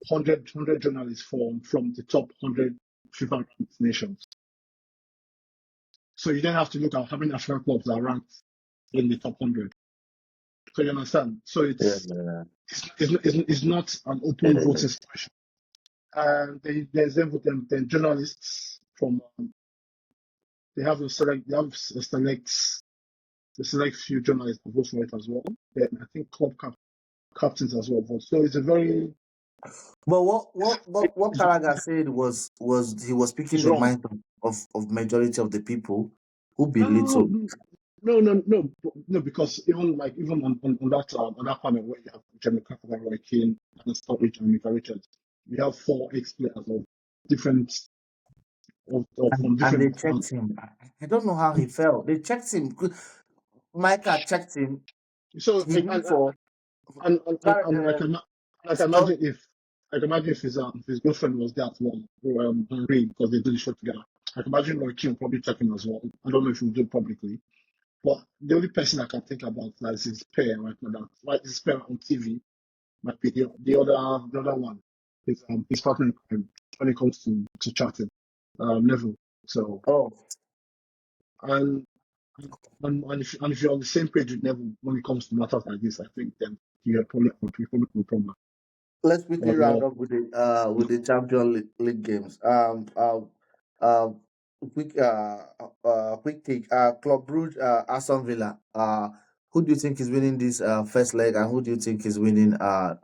100 journalists from the top 100 FIFA ranked nations. So you then have to look at how many African clubs are ranked in the top 100. So you understand? So Yeah, it's not an open yeah. voting situation. And there's then journalists from they have a select few journalists to vote for it as well. Then I think captains as well vote. So it's a very But what Carragher said was he was speaking it's the wrong. mind of majority of the people who believe No, so. no, because even on that panel where you have Jeremy Carragher, Roy Keane, and Sturridge and Mika Richards, we have four ex-players of different from And different they backgrounds. checked him. I don't know how he felt. They checked him. Micah checked him. So He went for and I can Stud. imagine if his girlfriend was there as well, Henri, because they do the show together. I can imagine Roy Keane probably checking as well. I don't know if he'll do it publicly. But the only person I can think about is his pair right now. Like his pair on TV might be the other one. His partner in crime when it comes to chatting, level. So Oh, and and if you're on the same page with Neville when it comes to matters like this, I think then you're probably no problem. let's quickly But round up with the Champions League games. Quick quick take. Club Brugge, Aston Villa. Who do you think is winning this first leg, and who do you think is winning the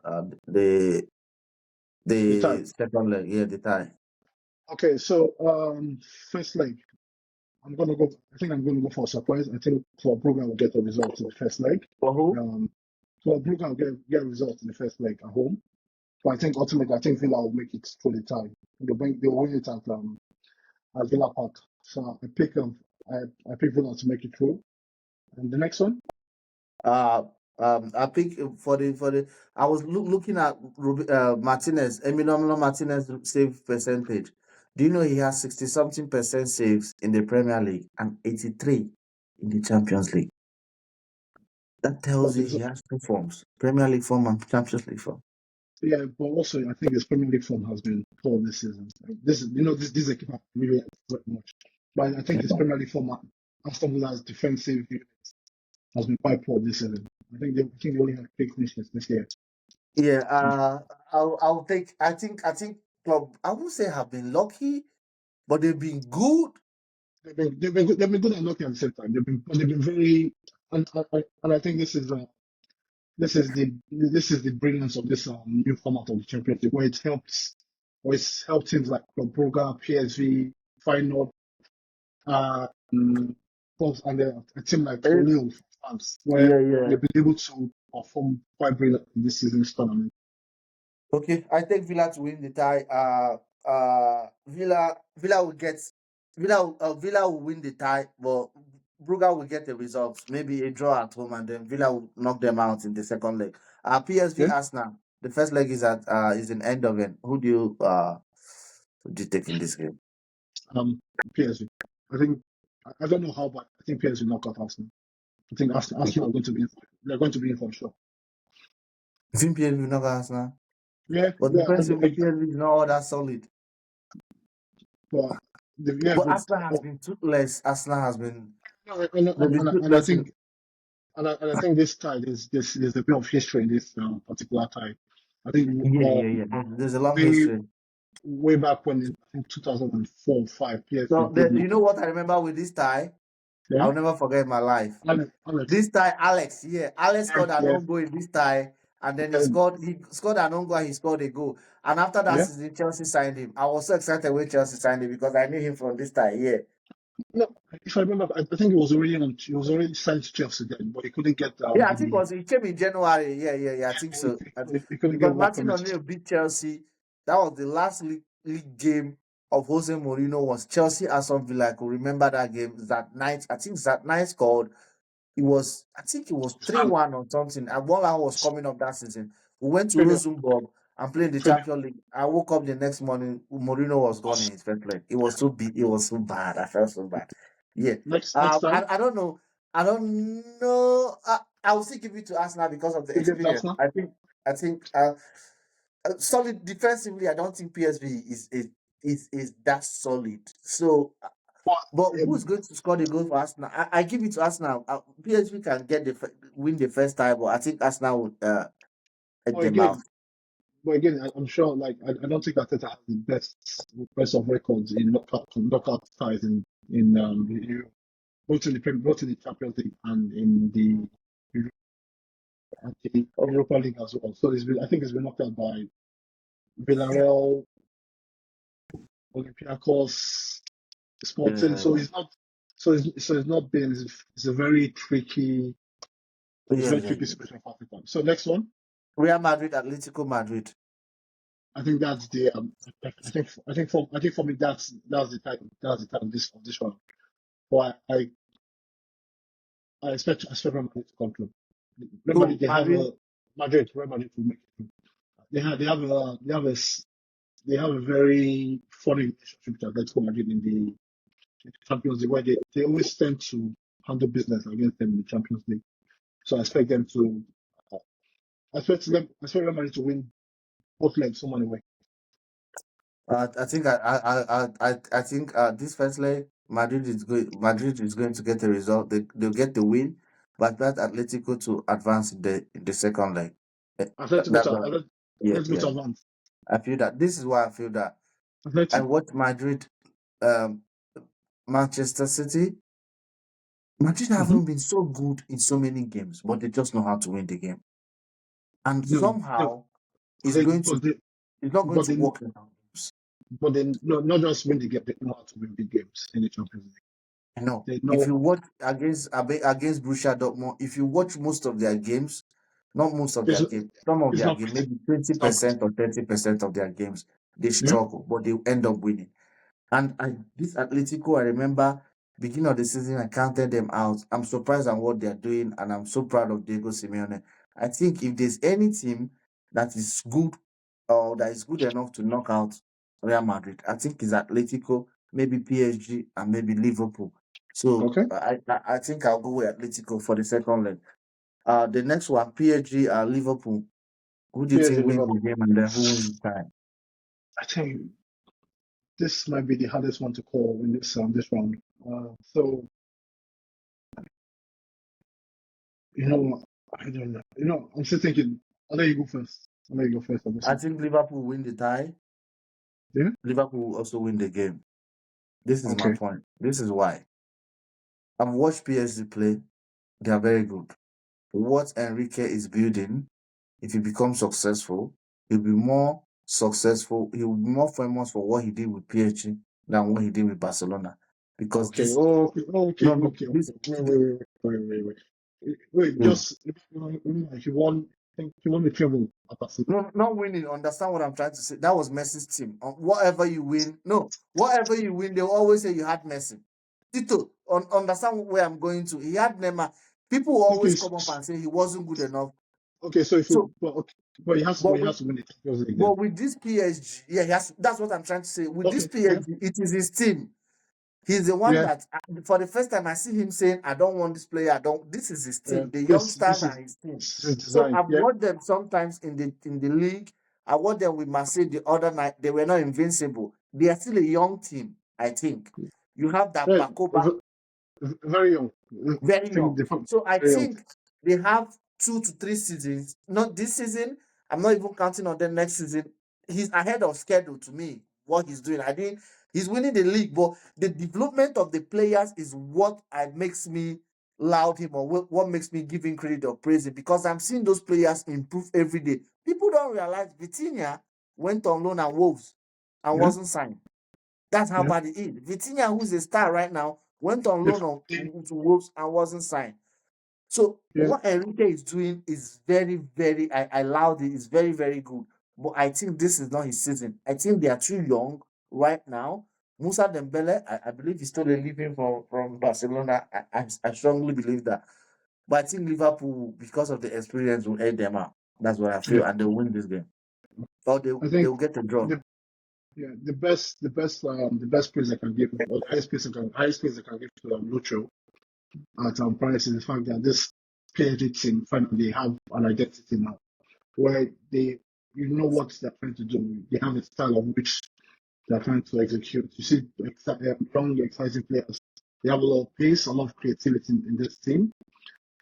time. the second leg? Yeah, the tie. Okay, so first leg, I'm gonna go. I think I'm gonna go for a surprise. I think Club Brugge will get a result in the first leg. For who? Um, Club Brugge will get a result in the first leg at home. But I think ultimately, I think Villa will make it through the tie. They'll win it at Villa Park. So I pick Villa to make it through. And the next one, Uh, I think for the I was looking at Martinez, Emiliano Martinez save percentage. Do you know he has 60 something percent saves in the Premier League and 83 in the Champions League? That tells but you he has two forms: Premier League form and Champions League form. yeah, but also I think his Premier League form has been poor this season. This is this is a keeper really very much. But I think his Premier League form, Aston Villa's defensive unit has been quite poor this season. I think they only have 3 clean sheets this year. Yeah, I'll take. I think club. I won't say have been lucky, but they've been good. They've been good and lucky at the same time. They've been very and I think this is the brilliance of this new format of the championship, where it's helped teams like Club Brugge, PSV, Feyenoord, um, and a team like Eh, Lille, for France, where yeah, yeah. they've been able to perform quite brilliantly in this season's tournament. Okay, I take Villa to win the tie. Villa will get Villa will win the tie, but Brugge will get the results. Maybe a draw at home, and then Villa will knock them out in the second leg. PSV Okay, Arsenal. The first leg is in Eindhoven. Who do you take in this game? um, PSG. I think I don't know how, but I think PSG will knock out Arsenal. I think Arsenal are going to be in for, they're going to be in for sure. You think PSV will knock out Arsenal? Yeah, But yeah, defensively, PSV is not all that solid. but yeah, But but Arsenal has been toothless. Arsenal has been they've been and I toothless in. think and I think this tie there's a bit of history in this particular tie. I think Yeah, yeah, yeah. There's a long way history. way back when in I think 2004-5 PSG So did you not. know what I remember with this tie? Yeah, I'll never forget in my life. Alex, This tie, Alex, yeah, Alex scored an yeah, own goal in this tie, and then yeah, he scored an own goal, and he scored a goal. And after that yeah. season, Chelsea signed him. I was so excited when Chelsea signed him because I knew him from this tie. Yeah, No, if I remember, I think it was already signed to Chelsea then, but he couldn't get yeah, I think the he came in January. Yeah, yeah, yeah. I think he, so. he couldn't Because get work Martin permit. O'Neill beat Chelsea. That was the last league game of Jose Mourinho was Chelsea Aston Villa. I could remember that game that night. I think that night scored. I think it was 3-1 or something. And one was coming up that season. We went to Premier, Rosenborg and played the Premier. Champions League. I woke up the next morning, Mourinho was gone in his first leg. It was so big, it was so bad. I felt so bad. Yeah. Next time, I don't know. I don't know. I will still give it to Arsenal because of the you get experience. Arsenal. I think solid defensively. I don't think PSV is that solid. So But Um, who's going to score the goal for Arsenal? I give it to Arsenal. PSG can get win the first time, but I think Arsenal would head but them out. again, I'm sure. Like, I don't think Arteta has the best of records in knockout ties both in the Champions League and in the Europa League as well. So I think it's been knocked out by Villarreal, Olympiacos, Sporting. So Yeah, it's not. So it's not been. It's a very tricky. It's a yeah, very yeah, tricky yeah. situation for Africa. So next one, Real Madrid, Atletico Madrid. I think that's the. I think for me that's the type of this one. But I expect Real Madrid to come through. Real Madrid, So they have Madrid, a Real Madrid to make it through. They have a very funny relationship with Atletico Madrid in the Champions League, where they always tend to handle business against them in the Champions League. So I expect them to. I expect Real Madrid to win both legs home and away. I think I think this first leg, Madrid is going to get a result. They'll get the win, but that Atletico to advance in the second leg. Eh, Atletico That's to what. Yeah, Atletico yeah. to advance. I feel that this is why I feel that I Atletico. watch Madrid, um, Manchester City. Madrid Mm-hmm. haven't been so good in so many games, but they just know how to win the game. And No, no, somehow it's they, going but to they, it's not going but to they, work in our games. but they, no, not just win the game. They know how to win big games in the Champions League. I know. They If know you watch against Borussia Dortmund, if you watch most of their games, not most of it's their games, some of it's their not games, pretty. maybe twenty It's not pretty. percent or 30% of their games, they Yeah. struggle, but they end up winning. And this Atletico, I remember beginning of the season, I counted them out. I'm surprised at what they're doing, and I'm so proud of Diego Simeone. I think if there's any team that is good or that is good enough to knock out Real Madrid, I think it's Atletico, maybe PSG, and maybe Liverpool. So Okay. I think I'll go with Atletico for the second leg. The next one, PSG, Liverpool. Who do you think PSG wins Liverpool. the game, and then who wins the tie? I think this might be the hardest one to call in this round. So I don't know. I'm still thinking. I'll let you go first. I'll let you go first on this I one. think Liverpool win the tie. Yeah. Liverpool will also win the game. This is my Okay. point. This is why. I've watched PSG play. They are very good. What Enrique is building, if he becomes successful, he'll be more successful. He'll be more famous for what he did with PSG than what he did with Barcelona. Because Okay. this, Okay. Okay. no, no, Okay. this, Okay. Wait. Mm. Just remember, he won. I think he won the treble at Barcelona. No, not winning. Understand what I'm trying to say? That was Messi's team. Whatever you win, no, whatever you win, they'll always say you had Messi. Tito, understand where I'm going to. He had Neymar. People will Okay. always come up and say he wasn't good enough. Okay. So if you, So, but okay, but but he with has to win the Champions League then. but with this PSG, yeah, that's what I'm trying to say. With this Okay. Yeah. PSG, it is his team. He's the one Yeah. that, for the first time, I see him saying, "I don't want this player. I don't." This is his Yeah. team. The This youngsters this are is his team. this is So design. I've Yeah. watched them sometimes in the league. I watched them with Marseille the other night. They were not invincible. They are still a young team. I think you have that Yeah. Bakoba, Very young. I very think young. they're So I very young. think they have 2 to 3 seasons. Not this season. I'm not even counting on them next season. He's ahead of schedule to me. What he's doing, I think he's winning the league, but the development of the players is what makes me loud him or what makes me give him credit or praise him because I'm seeing those players improve every day. People don't realize Vitinha went on loan at Wolves and Yeah. wasn't signed. That's how Yeah. bad it is. Vitinha, who's a star right now, went on loan to Wolves and wasn't signed. So Yeah. what Enrique is doing is very, very, I allowed it, is very, very good. But I think this is not his season. I think they are too young right now. Musa Dembele, I believe he's still leaving from Barcelona. I strongly believe that. But I think Liverpool, because of the experience, will aid them out. That's what I feel, Yeah. and they'll win this game. Or I think they'll get a draw. the the best praise I can give, or the highest praise I can give to Lucho at Paris is the fact that this PSG team finally have an identity now, where they, what they're trying to do. They have a style of which They're trying to execute. You see, young, exciting players. They have a lot of pace, a lot of creativity in this team.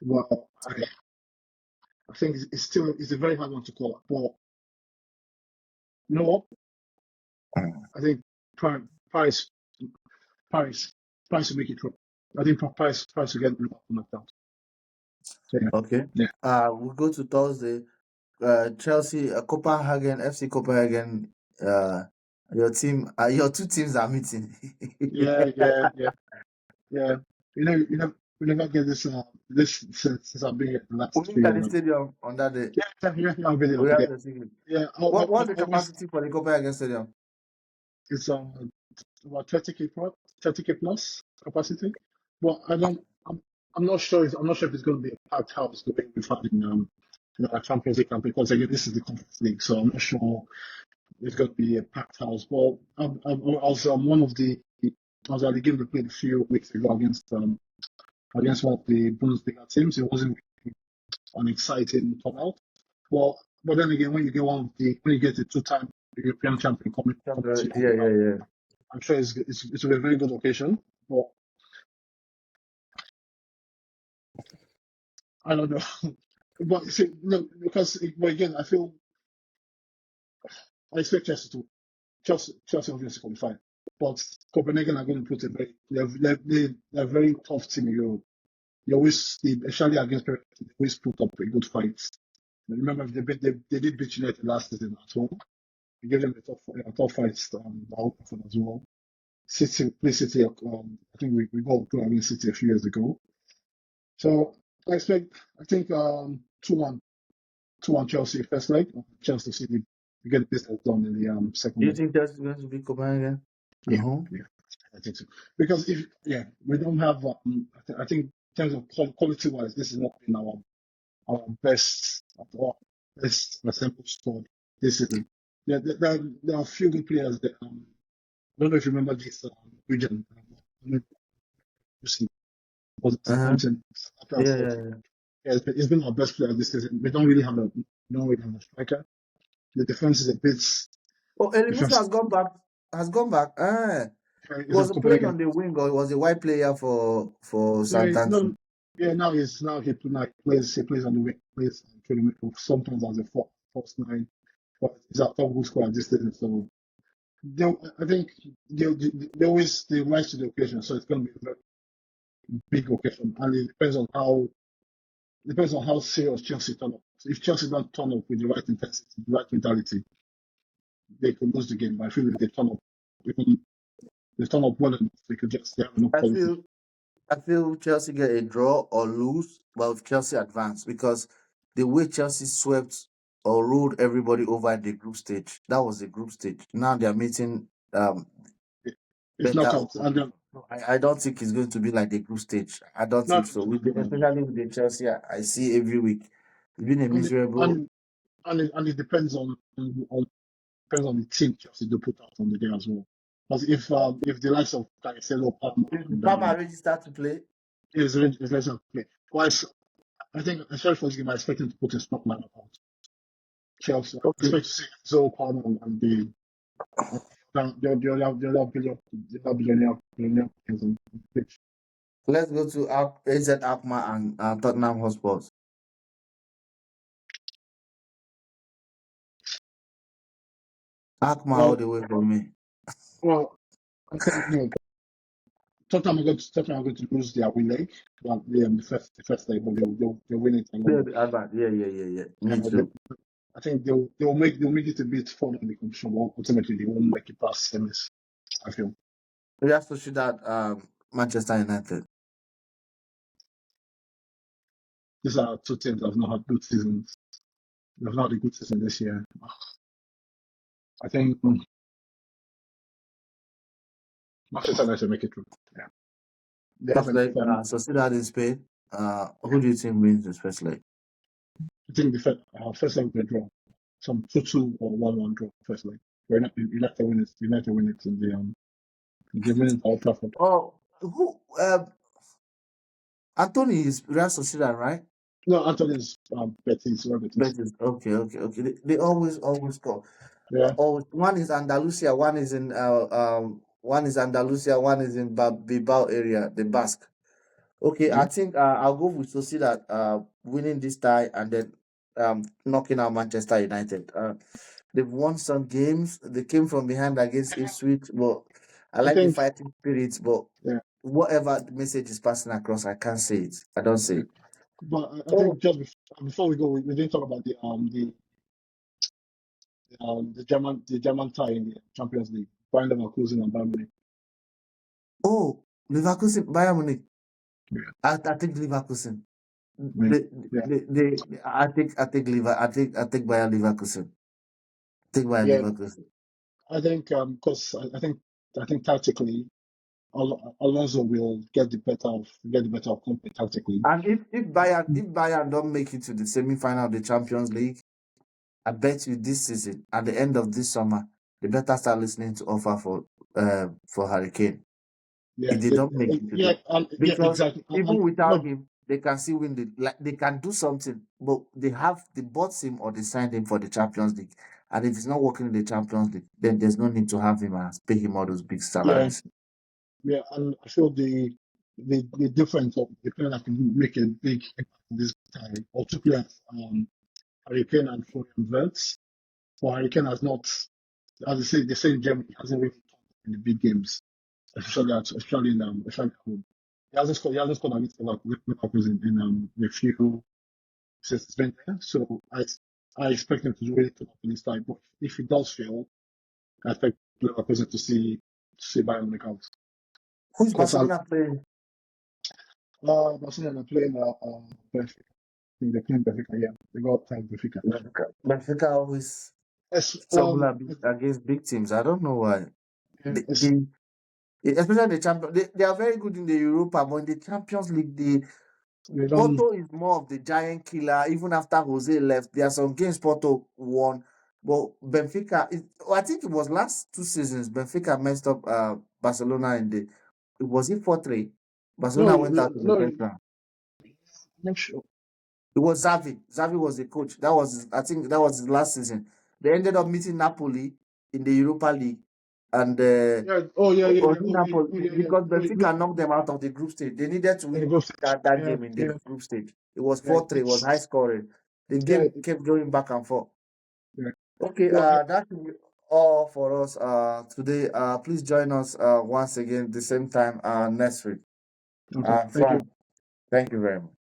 Well, I think it's a very hard one to call. But you know what? I think Paris Paris Paris Paris will make it through. I think Paris will get knocked out. So, yeah, Okay. yeah, We go to Thursday. Chelsea, Copenhagen, FC Copenhagen. Your team, your two teams are meeting. yeah. Yeah. We never get this since I've been here the We last meet few at the years. stadium on that day. I've been there. I've We been have there. the ticket. Yeah, What's the I always capacity for the Copenhagen Stadium? it's about 30K plus capacity. But I'm not sure if it's going to be a packed house the way we've had in a Champions League campaign because again this is the Conference League, so I'm not sure it's going to be a packed house. But one of the I was at the game we played a few weeks ago against one of the Bundesliga teams. It wasn't really an exciting turnout. But then again, when you get a two-time European champion coming to your Yeah, home yeah, ground, yeah. I'm sure it's a very good occasion. But I don't know. But you see, no, but again, I expect Chelsea obviously qualify. But Copenhagen are going to put a very they're a very tough team in Europe. Especially against PSG, they always put up a good fight. Remember, they did beat United last season at home. We gave them a tough fight as well. City. I think we got to against City a few years ago. So I think 2-1, 2-1 Chelsea first leg. Chelsea City we get the business done in the Do second you leg. think that's going to be Copenhagen? Yeah, Uh-huh. yeah, I think so. Because if we don't have. I think in terms of quality wise, this is not been our best assembled squad this season. There are a few good players there. I don't know if you remember this region. Was Uh-huh. Southampton. Yeah, yeah, yeah. Yeah, it's been our best player this season. We don't really have a striker. The defense is a bit. Oh, Elimuso Defense has gone back. Has gone back. He is a was playing Copenhagen. on the wing, or he was a wide player for No, Southampton. no, yeah. Now he plays on the wing. Plays sometimes as a false nine. But he's a top goal scorer this season. So I think they rise to the occasion. So it's going to be a very big occasion, and depends on how serious Chelsea turn up. So if Chelsea don't turn up with the right intensity, the right mentality, they could lose the game. But I feel if they turn up well enough, they have enough I quality. feel I feel Chelsea get a draw or lose, but Chelsea advance because the way Chelsea swept or ruled everybody over in the group stage, that was the group stage. Now they are meeting It's better knockout, opponents. and then No, I don't think it's going to be like the group stage. I don't think not so. Especially with the Chelsea, I see every week. It's been a and it, miserable. and it depends on the team Chelsea do put out on the day as well. Because if the likes of Caicedo, Palmer, If and Palmer already start to play, is ready to play, twice I think especially for this game, I expect him to put a strong lineup out. Chelsea, I okay. expect to see Zoe Palmer and the other billionaire players on the pitch. Let's go to AZ Alkmaar and Tottenham Hotspur. Alkmaar all Well, the way from me. well, I think Tottenham are going to lose their win leg, well, the first leg, but they'll win it and go. Yeah. Me And too. I think they'll make it a bit further in the competition, but ultimately they won't make it past semis. I feel We have to shoot that Manchester United. these are two teams that have not had good seasons. They've not had a good season this year. I think Manchester United make it through. Yeah, they First haven't. leg, Sociedad in Spain. Yeah, Who do you think wins this first leg? I think first leg will draw, some 2-2 or 1-1 draw first leg. United win it in the win at Old Trafford. Oh, who? Anthony is Real Sociedad, right? No, Anthony's Betis, Real Betis. Betis. Okay. They always score. Yeah. Oh, one is Andalusia, one is Andalusia, one is in Bilbao area, the Basque. Okay, I Yeah. think I'll go with Sociedad winning this tie and then knocking out Manchester United. They've won some games. They came from behind against Ipswich, but I I like the think. fighting spirits. But Yeah. whatever the message is passing across, I can't say it. I don't say Yeah. it. But I Oh, think just before we go, we didn't talk about the German tie in the Champions League. Bayern Leverkusen and Bayern Munich. oh, Leverkusen, Bayern Munich. Yeah. I think Leverkusen. I mean, They, yeah. I think Bayern Leverkusen. Take Bayern Yeah. Leverkusen. I think because I think tactically, Alonso will get the better of Conte tactically. And if Bayern don't make it to the semi-final of the Champions League, I bet you this season, at the end of this summer, they better start listening to offer for Hurricane. Yeah. If they don't make it to Yeah. the Yeah. because Exactly. even without No. him, they can still win they can do something, but they bought him or they signed him for the Champions League. And if he's not working in the Champions League, then there's no need to have him and pay him all those big Yeah. salaries. Yeah. And I feel the difference of the player that can make a big impact in this time, or two players, Hurricane and Florian Wirtz. For Hurricane has not, as they say in Germany, hasn't really turned up in the big games, especially at home. He hasn't scored against Leverkusen in a few since it's been there. So I expect him to really turn up in this time. But if he does fail, I expect Leverkusen to see Bayern Munich out. Who's Because Barcelona playing? Barcelona are playing Benfica. I think they're playing Benfica. Yeah, they got time Benfica. Benfica always Yes, struggle against big teams. I don't know why. it's Especially the champion, they are very good in the Europa, but in the Champions League, the they don't. Porto is more of the giant killer. Even after Jose left, there are some games Porto won, but Benfica. I think it was last 2 seasons. Benfica messed up Barcelona in the. It was it 4-3. No, Barcelona went out to the no, first round. not sure. It was Xavi. Xavi was the coach. I think that was his last season. They ended up meeting Napoli in the Europa League, and Yeah. Oh yeah, yeah, was yeah. it Oh yeah, Napoli oh yeah, yeah. because Oh, Benfica knocked them out of the group stage. They needed to in the win group stage. that Yeah, game in the yeah, group stage. It was yeah. 4-3. It was high scoring. The Yeah, game kept going back and forth. yeah. Okay, No, that should be all for us today. Please join us once again the same time next week. okay. Thank you. Frank, thank you very much.